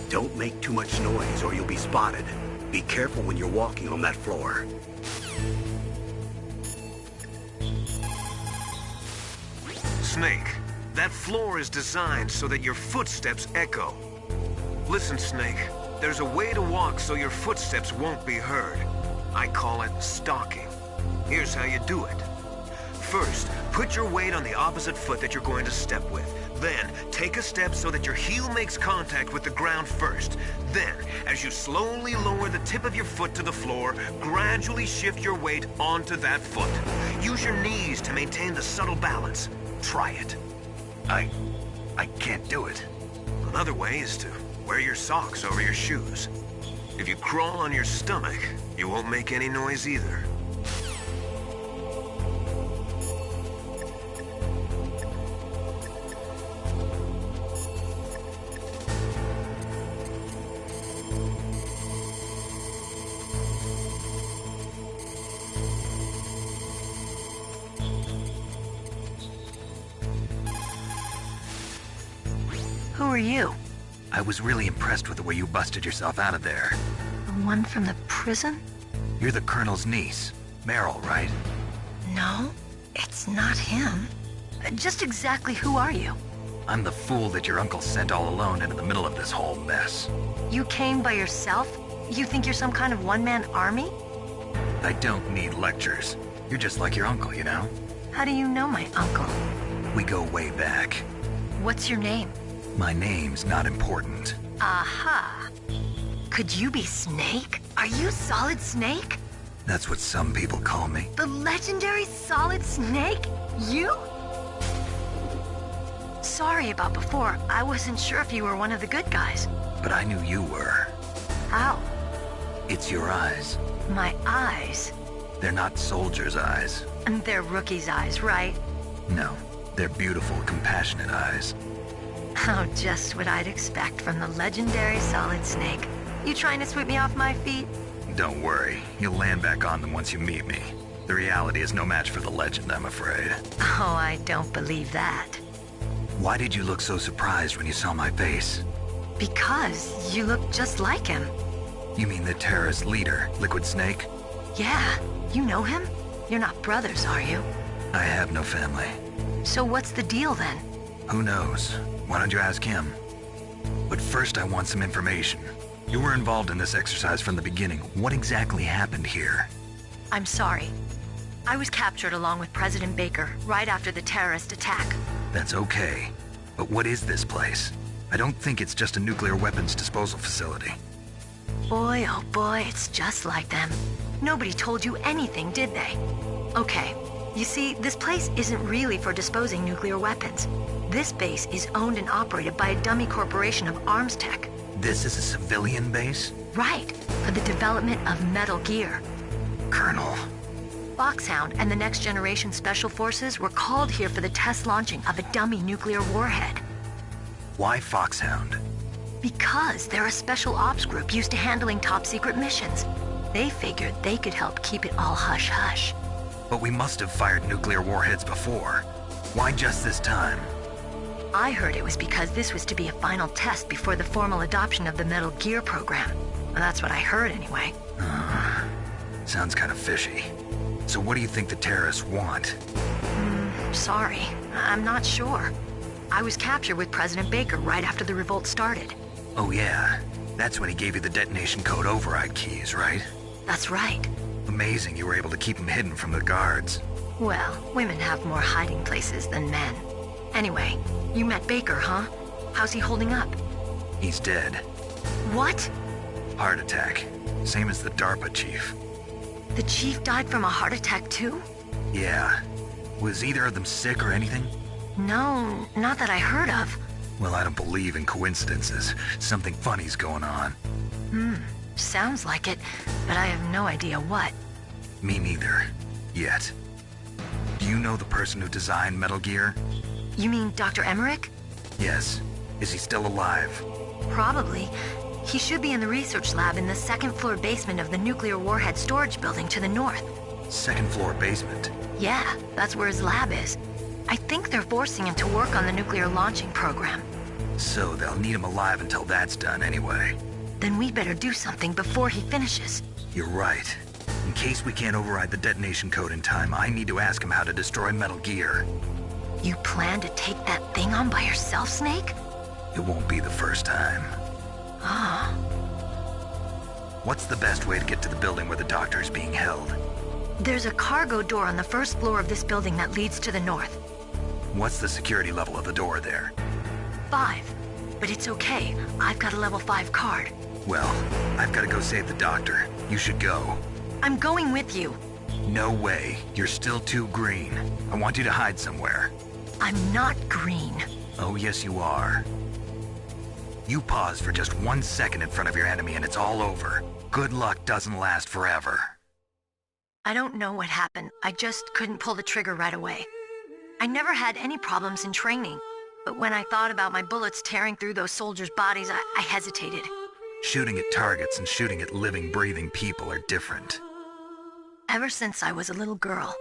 S1: Don't make too much noise or you'll be spotted. Be careful when you're walking on that floor.
S5: Snake, that floor is designed so that your footsteps echo. Listen, Snake, there's a way to walk so your footsteps won't be heard. I call it stalking. Here's how you do it. First, put your weight on the opposite foot that you're going to step with. Then, take a step so that your heel makes contact with the ground first. Then, as you slowly lower the tip of your foot to the floor, gradually shift your weight onto that foot. Use your knees to maintain the subtle balance. Try it.
S2: I can't do it.
S5: Another way is to wear your socks over your shoes. If you crawl on your stomach, you won't make any noise either.
S3: Who are you?
S2: I was really impressed with the way you busted yourself out of there.
S3: The one from the prison?
S2: You're the Colonel's niece, Meryl, right?
S3: No, it's not him. Just exactly who are you?
S2: I'm the fool that your uncle sent all alone into the middle of this whole mess.
S3: You came by yourself? You think you're some kind of one-man army?
S2: I don't need lectures. You're just like your uncle, you know?
S3: How do you know my uncle?
S2: We go way back.
S3: What's your name?
S2: My name's not important.
S3: Aha. Could you be Snake? Are you Solid Snake?
S2: That's what some people call me.
S3: The legendary Solid Snake? You? Sorry about before. I wasn't sure if you were one of the good guys.
S2: But I knew you were.
S3: How?
S2: It's your eyes.
S3: My eyes?
S2: They're not soldiers' eyes.
S3: And they're rookies' eyes, right?
S2: No, they're beautiful, compassionate eyes.
S3: Oh, just what I'd expect from the legendary Solid Snake. You trying to sweep me off my feet?
S2: Don't worry, you'll land back on them once you meet me. The reality is no match for the legend, I'm afraid.
S3: Oh, I don't believe that.
S2: Why did you look so surprised when you saw my face?
S3: Because you look just like him.
S2: You mean the terrorist leader, Liquid Snake?
S3: Yeah, you know him? You're not brothers, are you?
S2: I have no family.
S3: So what's the deal then?
S2: Who knows? Why don't you ask him? But first I want some information. You were involved in this exercise from the beginning. What exactly happened here?
S3: I'm sorry. I was captured along with President Baker right after the terrorist attack.
S2: That's okay. But what is this place? I don't think it's just a nuclear weapons disposal facility.
S3: Boy, oh boy, it's just like them. Nobody told you anything, did they? Okay, you see, this place isn't really for disposing nuclear weapons. This base is owned and operated by a dummy corporation of arms tech.
S2: This is a civilian base?
S3: Right, for the development of Metal Gear.
S2: Colonel.
S3: Foxhound and the Next Generation Special Forces were called here for the test launching of a dummy nuclear warhead.
S2: Why Foxhound?
S3: Because they're a special ops group used to handling top-secret missions. They figured they could help keep it all hush-hush.
S2: But we must have fired nuclear warheads before. Why just this time?
S3: I heard it was because this was to be a final test before the formal adoption of the Metal Gear program. Well, that's what I heard anyway.
S2: Sounds kind of fishy. So what do you think the terrorists want?
S3: Sorry, I'm not sure. I was captured with President Baker right after the revolt started.
S2: Oh yeah, that's when he gave you the detonation code override keys, right?
S3: That's right.
S2: Amazing you were able to keep him hidden from the guards.
S3: Well, women have more hiding places than men. Anyway, you met Baker, huh? How's he holding up?
S2: He's dead.
S3: What?
S2: Heart attack. Same as the DARPA chief.
S3: The chief died from a heart attack too?
S2: Yeah. Was either of them sick or anything?
S3: No, not that I heard of.
S2: Well, I don't believe in coincidences. Something funny's going on.
S3: Sounds like it, but I have no idea what.
S2: Me neither. Yet. Do you know the person who designed Metal Gear?
S3: You mean Dr. Emmerich?
S2: Yes. Is he still alive?
S3: Probably. He should be in the research lab in the second-floor basement of the nuclear warhead storage building to the north.
S2: Second floor basement?
S3: Yeah, that's where his lab is. I think they're forcing him to work on the nuclear launching program.
S2: So they'll need him alive until that's done anyway.
S3: Then we better do something before he finishes.
S2: You're right. In case we can't override the detonation code in time, I need to ask him how to destroy Metal Gear.
S3: You plan to take that thing on by yourself, Snake?
S2: It won't be the first time.
S3: Ah.
S2: What's the best way to get to the building where the doctor is being held?
S3: There's a cargo door on the first floor of this building that leads to the north.
S2: What's the security level of the door there?
S3: 5. But it's okay. I've got a level 5 card.
S2: Well, I've got to go save the doctor. You should go.
S3: I'm going with you.
S2: No way. You're still too green. I want you to hide somewhere.
S3: I'm not green.
S2: Oh, yes you are. You pause for just 1 second in front of your enemy and it's all over. Good luck doesn't last forever.
S3: I don't know what happened. I just couldn't pull the trigger right away. I never had any problems in training. But when I thought about my bullets tearing through those soldiers' bodies, I hesitated.
S2: Shooting at targets and shooting at living, breathing people are different.
S3: Ever since I was a little girl,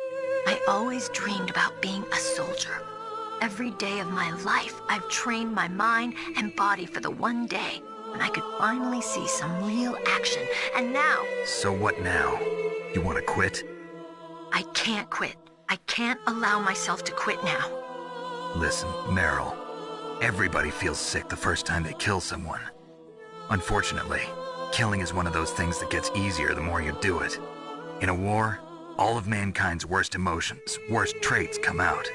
S3: I always dreamed about being a soldier. Every day of my life, I've trained my mind and body for the one day when I could finally see some real action. And now...
S2: So what now? You want to quit?
S3: I can't quit. I can't allow myself to quit now.
S2: Listen, Meryl. Everybody feels sick the first time they kill someone. Unfortunately, killing is one of those things that gets easier the more you do it. In a war, all of mankind's worst emotions, worst traits come out.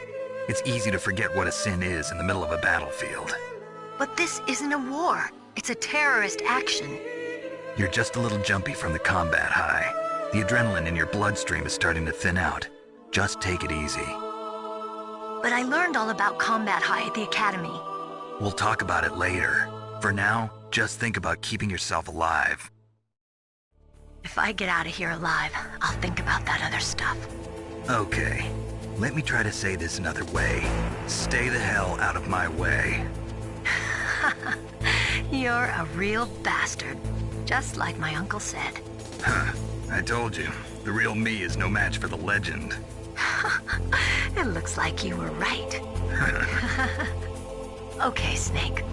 S2: It's easy to forget what a sin is in the middle of a battlefield.
S3: But this isn't a war. It's a terrorist action.
S2: You're just a little jumpy from the combat high. The adrenaline in your bloodstream is starting to thin out. Just take it easy.
S3: But I learned all about combat high at the academy.
S2: We'll talk about it later. For now, just think about keeping yourself alive.
S3: If I get out of here alive, I'll think about that other stuff.
S2: Okay. Let me try to say this another way. Stay the hell out of my way.
S3: You're a real bastard, just like my uncle said.
S2: Huh. I told you. The real me is no match for the legend.
S3: It looks like you were right. Okay, Snake.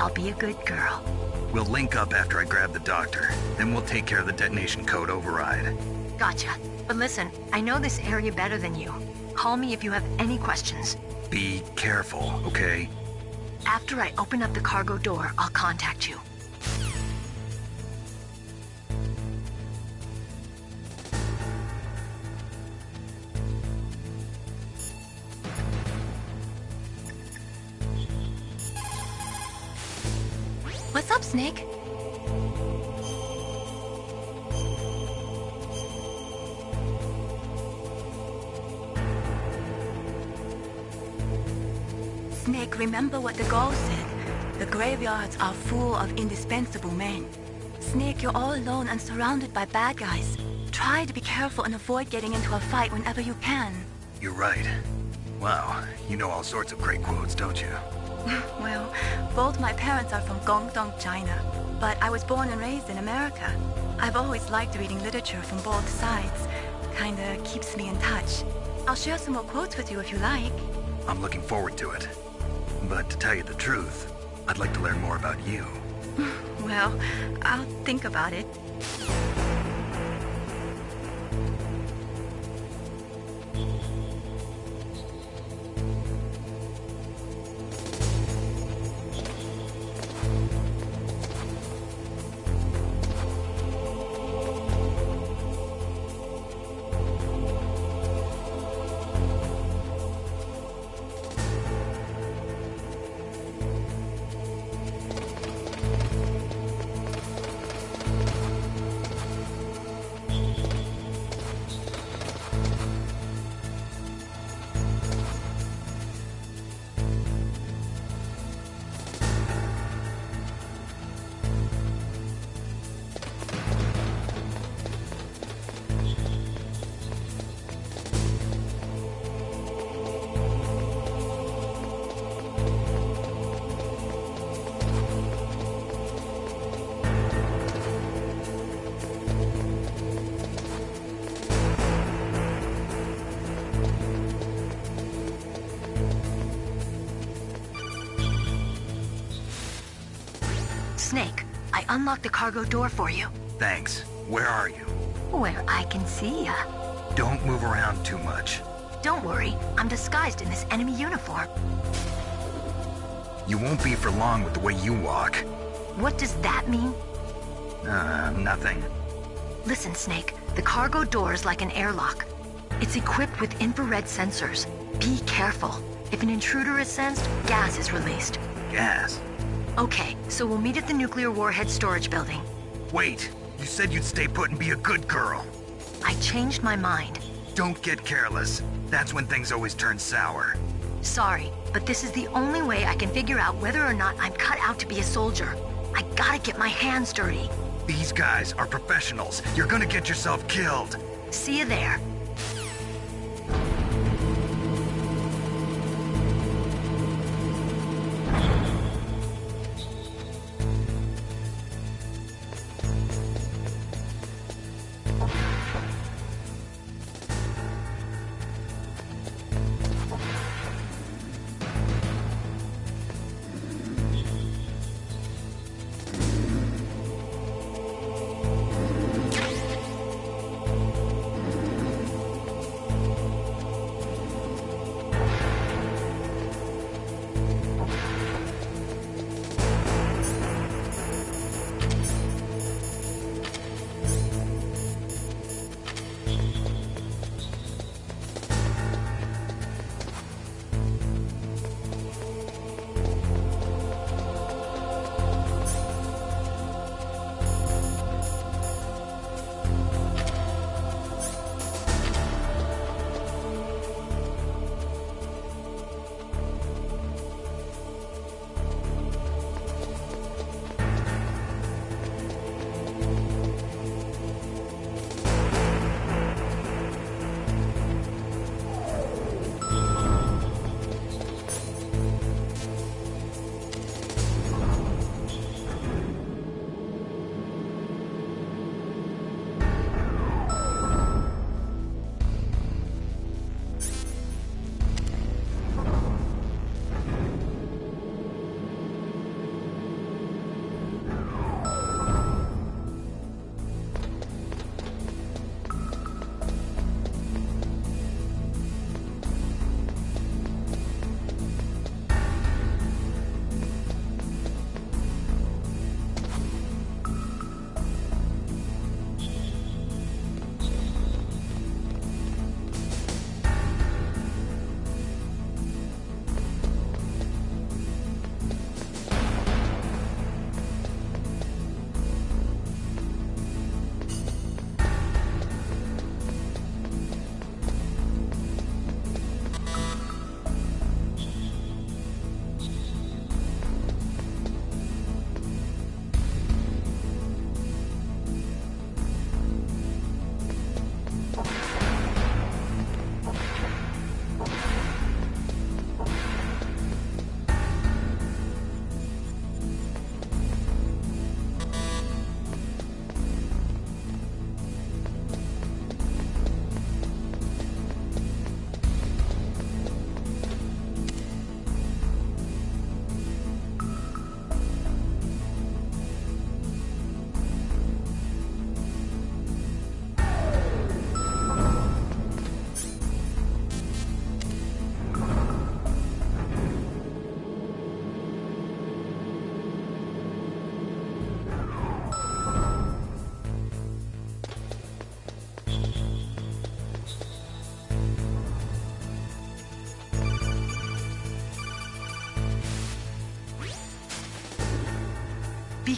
S3: I'll be a good girl.
S2: We'll link up after I grab the doctor. Then we'll take care of the detonation code override.
S3: Gotcha. But listen, I know this area better than you. Call me if you have any questions.
S2: Be careful, okay?
S3: After I open up the cargo door, I'll contact you. What's up, Snake? Snake, remember what the Gaul said. The graveyards are full of indispensable men. Snake, you're all alone and surrounded by bad guys. Try to be careful and avoid getting into a fight whenever you can.
S2: You're right. Wow, you know all sorts of great quotes, don't you?
S3: Well, both my parents are from Guangdong, China, but I was born and raised in America. I've always liked reading literature from both sides. Kinda keeps me in touch. I'll share some more quotes with you if you like.
S2: I'm looking forward to it. But to tell you the truth, I'd like to learn more about you.
S3: Well, I'll think about it. Snake, I unlocked the cargo door for you.
S2: Thanks. Where are you?
S3: Where I can see ya.
S2: Don't move around too much.
S3: Don't worry, I'm disguised in this enemy uniform.
S2: You won't be for long with the way you walk.
S3: What does that mean?
S2: Nothing.
S3: Listen, Snake, the cargo door is like an airlock. It's equipped with infrared sensors. Be careful. If an intruder is sensed, gas is released.
S2: Gas?
S3: Okay, so we'll meet at the nuclear warhead storage building.
S2: Wait, you said you'd stay put and be a good girl.
S3: I changed my mind.
S2: Don't get careless. That's when things always turn sour.
S3: Sorry, but this is the only way I can figure out whether or not I'm cut out to be a soldier. I gotta get my hands dirty.
S2: These guys are professionals. You're gonna get yourself killed.
S3: See you there.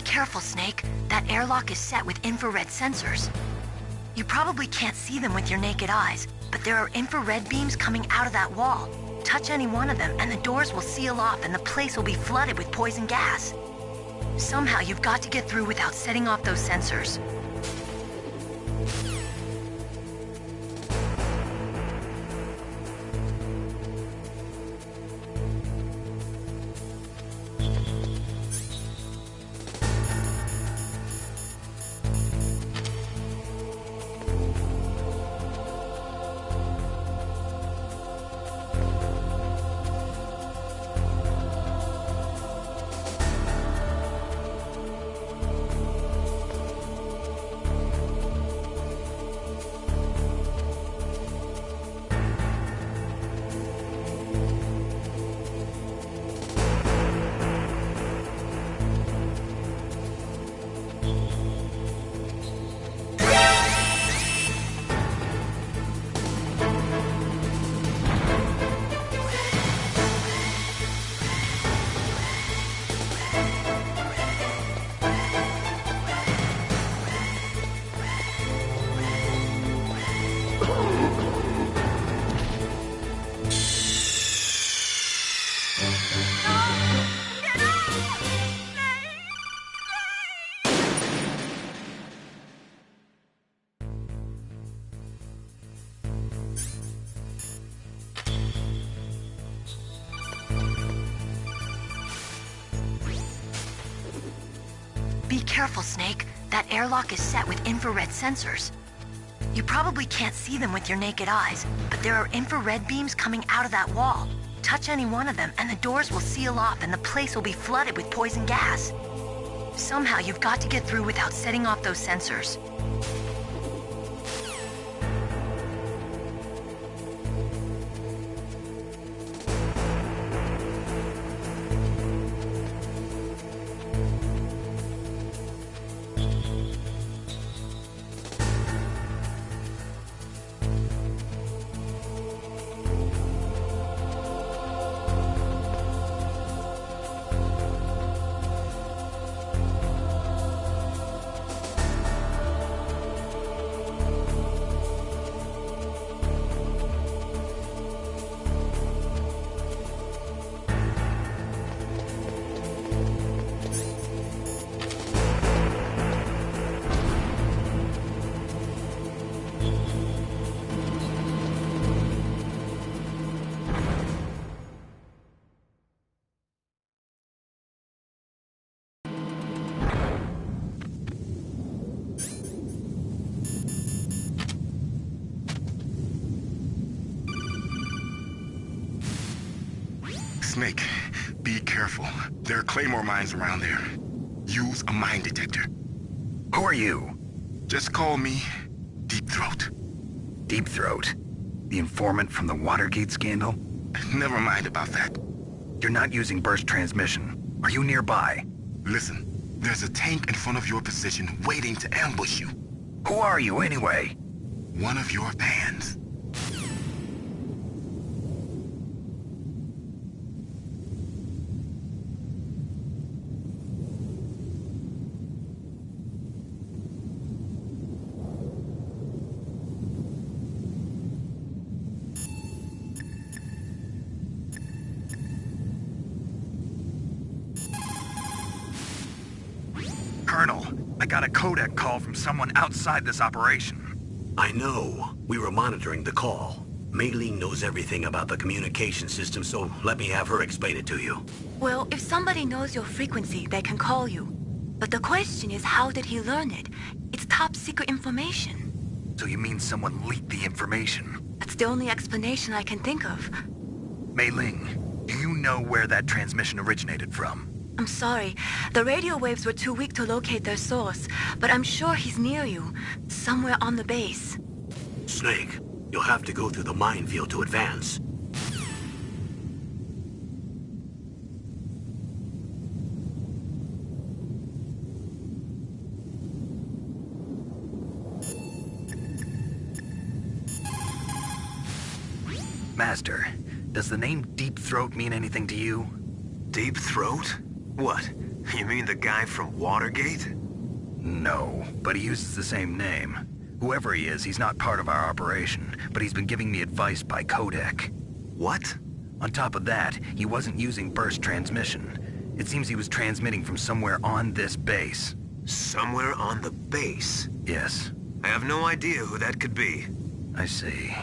S3: careful, Snake. That airlock is set with infrared sensors. You probably can't see them with your naked eyes, but there are infrared beams coming out of that wall. Touch any one of them and the doors will seal off and the place will be flooded with poison gas. Somehow you've got to get through without setting off those sensors. Be careful, Snake. That airlock is set with infrared sensors. You probably can't see them with your naked eyes, but there are infrared beams coming out of that wall. Touch any one of them and the doors will seal off and the place will be flooded with poison gas. Somehow you've got to get through without setting off those sensors.
S6: Snake, be careful. There are Claymore mines around there. Use a mine detector.
S2: Who are you?
S6: Just call me Deep Throat.
S2: Deep Throat? The informant from the Watergate scandal?
S6: Never mind about that.
S2: You're not using burst transmission. Are you nearby?
S6: Listen, there's a tank in front of your position waiting to ambush you.
S2: Who are you anyway?
S6: One of your fans.
S2: Colonel, I got a codec call from someone outside this operation.
S1: I know. We were monitoring the call. Mei Ling knows everything about the communication system, so let me have her explain it to you.
S3: Well, if somebody knows your frequency, they can call you. But the question is, how did he learn it? It's top secret information.
S2: So you mean someone leaked the information?
S3: That's the only explanation I can think of.
S2: Mei Ling, do you know where that transmission originated from?
S3: I'm sorry. The radio waves were too weak to locate their source, but I'm sure he's near you, somewhere on the base.
S1: Snake, you'll have to go through the minefield to advance.
S2: Master, does the name Deep Throat mean anything to you?
S5: Deep Throat? What? You mean the guy from Watergate?
S2: No, but he uses the same name. Whoever he is, he's not part of our operation, but he's been giving me advice by codec.
S5: What?
S2: On top of that, he wasn't using burst transmission. It seems he was transmitting from somewhere on this base.
S5: Somewhere on the base?
S2: Yes.
S5: I have no idea who that could be.
S2: I see.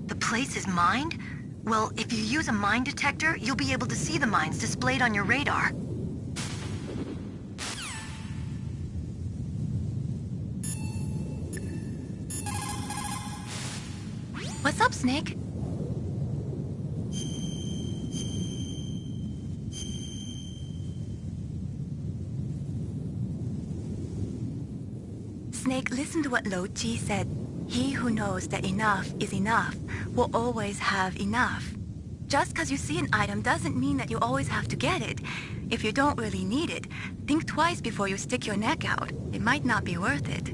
S3: The place is mined? Well, if you use a mine detector, you'll be able to see the mines displayed on your radar. What's up, Snake? Snake, listen to what Lo Chi said. He who knows that enough is enough will always have enough. Just because you see an item doesn't mean that you always have to get it. If you don't really need it, think twice before you stick your neck out. It might not be worth it.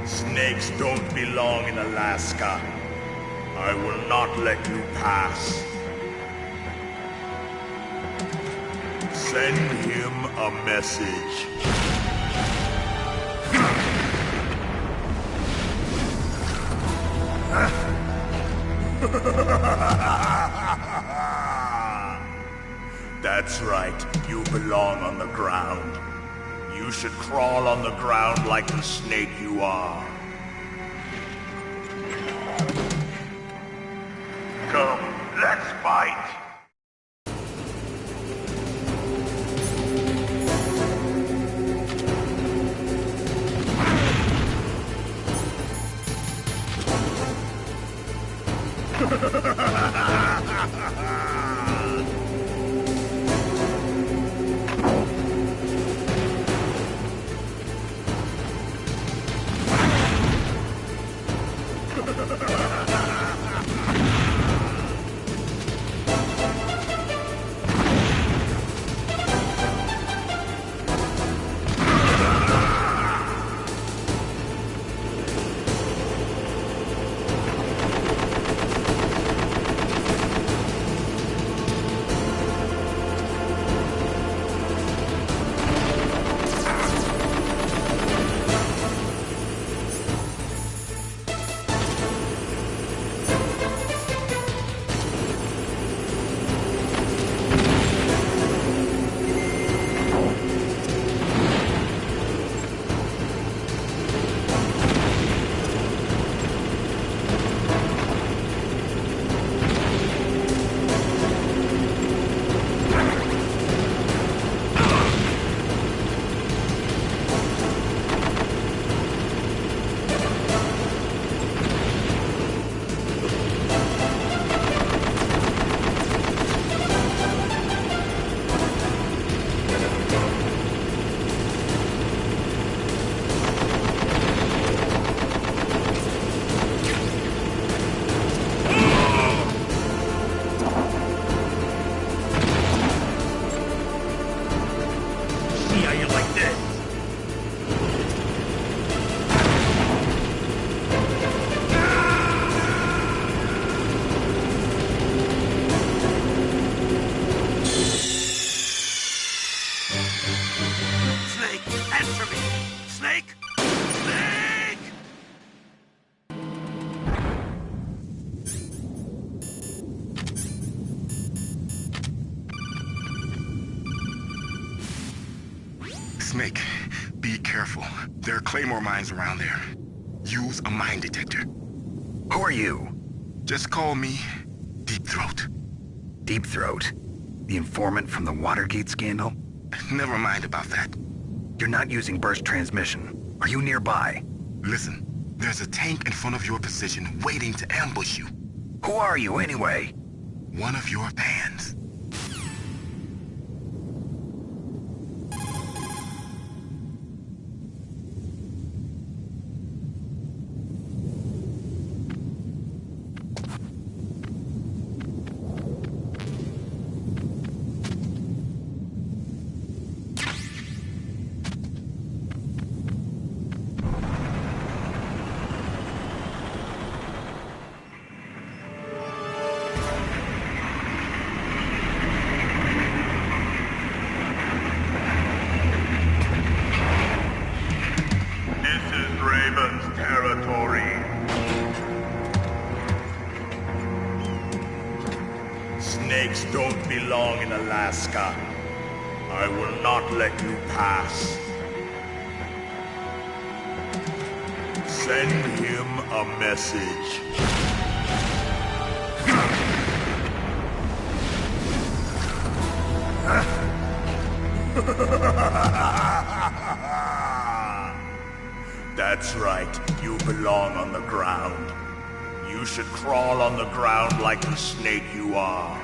S11: Snakes don't belong in Alaska. I will not let you pass. Send him a message. That's right. You belong on the ground. You should crawl on the ground like the snake you are. Come, let's fight! like this.
S10: Snake, answer me! Snake! Snake!
S2: Snake, be careful. There are claymore mines around there. Use a mine detector. Who are you? Just call me Deep Throat. Deep Throat? The informant from the Watergate scandal? Never mind about that. You're not using burst transmission. Are you nearby? Listen, there's a tank in front of your position waiting to ambush you. Who are you anyway? One of your fans.
S11: Snakes don't belong in Alaska. I will not let you pass. Send him a message. That's right, you belong on the ground. You should crawl on the ground like the snake you are.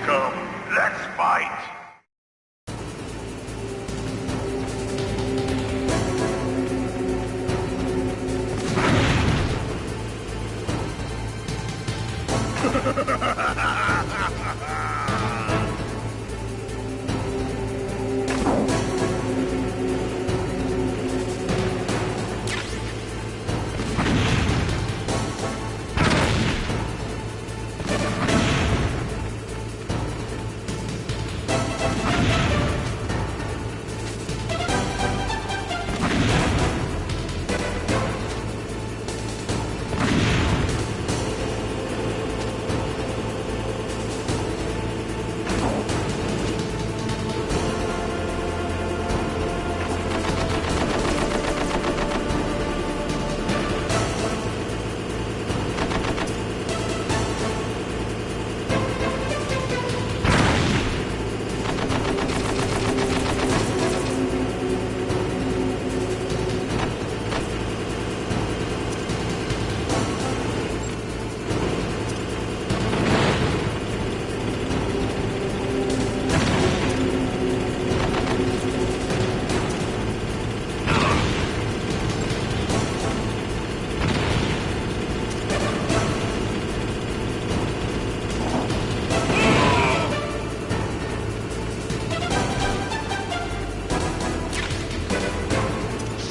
S11: Come, let's fight!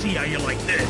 S11: See how you like this?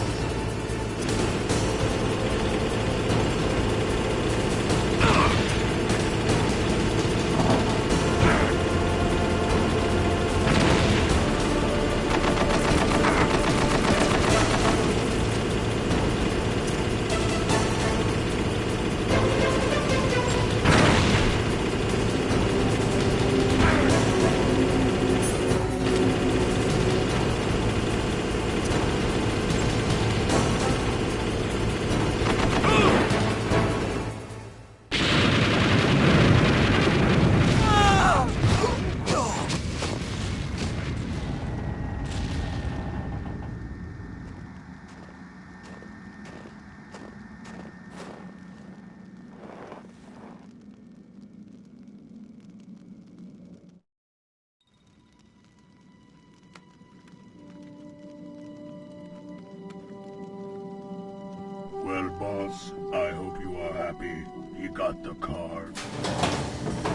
S12: Well, boss, I hope you are happy. He got the card.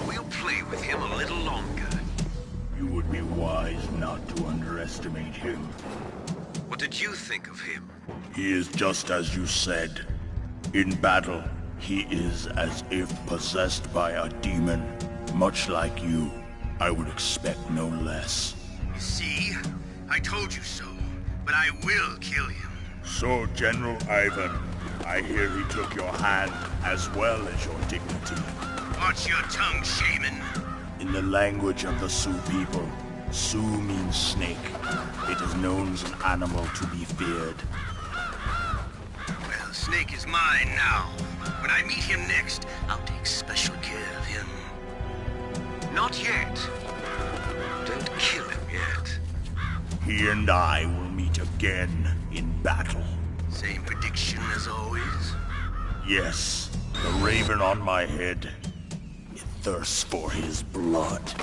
S5: We'll play with him a little longer.
S11: wise not to underestimate him.
S5: What did you think of him?
S11: He is just as you said. In battle, he is as if possessed by a demon. Much like you, I would expect no less.
S9: See? I told you so. But I will kill him.
S11: So, General Ivan, I hear he took your hand as well as your dignity.
S9: Watch your tongue, shaman.
S11: In the language of the Sioux people, Sioux means snake. It is known as an animal to be feared.
S9: Well, Snake is mine now. When I meet him next, I'll take special care of him.
S5: Not yet. Don't kill him yet.
S11: He and I will meet again in battle.
S9: Same prediction as always?
S11: Yes, the raven on my head. It thirsts for his blood.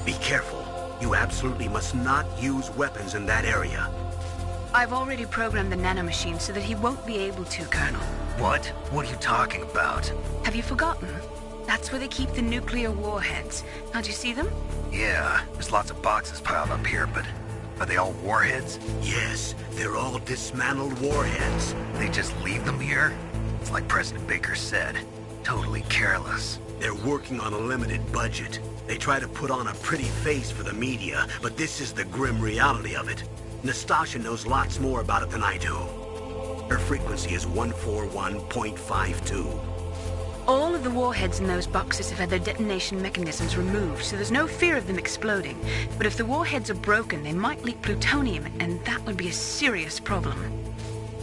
S1: Be careful. You absolutely must not use weapons in that area.
S3: I've already programmed the nanomachine so that he won't be able to, Colonel.
S2: What? What are you talking about?
S3: Have you forgotten? That's where they keep the nuclear warheads. Can't you see them?
S2: Yeah, there's lots of boxes piled up here, but are they all warheads?
S1: Yes, they're all dismantled warheads.
S2: They just leave them here? It's like President Baker said. Totally careless.
S1: They're working on a limited budget. They try to put on a pretty face for the media, but this is the grim reality of it. Nastasha knows lots more about it than I do. Her frequency is 141.52.
S3: All of the warheads in those boxes have had their detonation mechanisms removed, so there's no fear of them exploding. But if the warheads are broken, they might leak plutonium, and that would be a serious problem.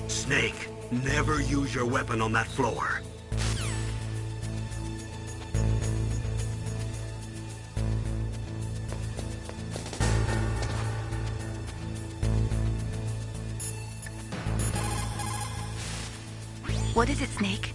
S1: Snake, never use your weapon on that floor.
S3: What is it, Snake?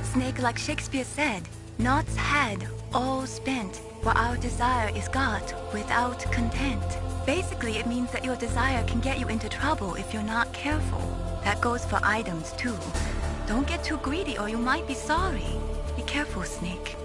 S3: Snake, like Shakespeare said, naughts had, all spent, while our desire is got without content. Basically, it means that your desire can get you into trouble if you're not careful. That goes for items, too. Don't get too greedy or you might be sorry. Be careful, Snake.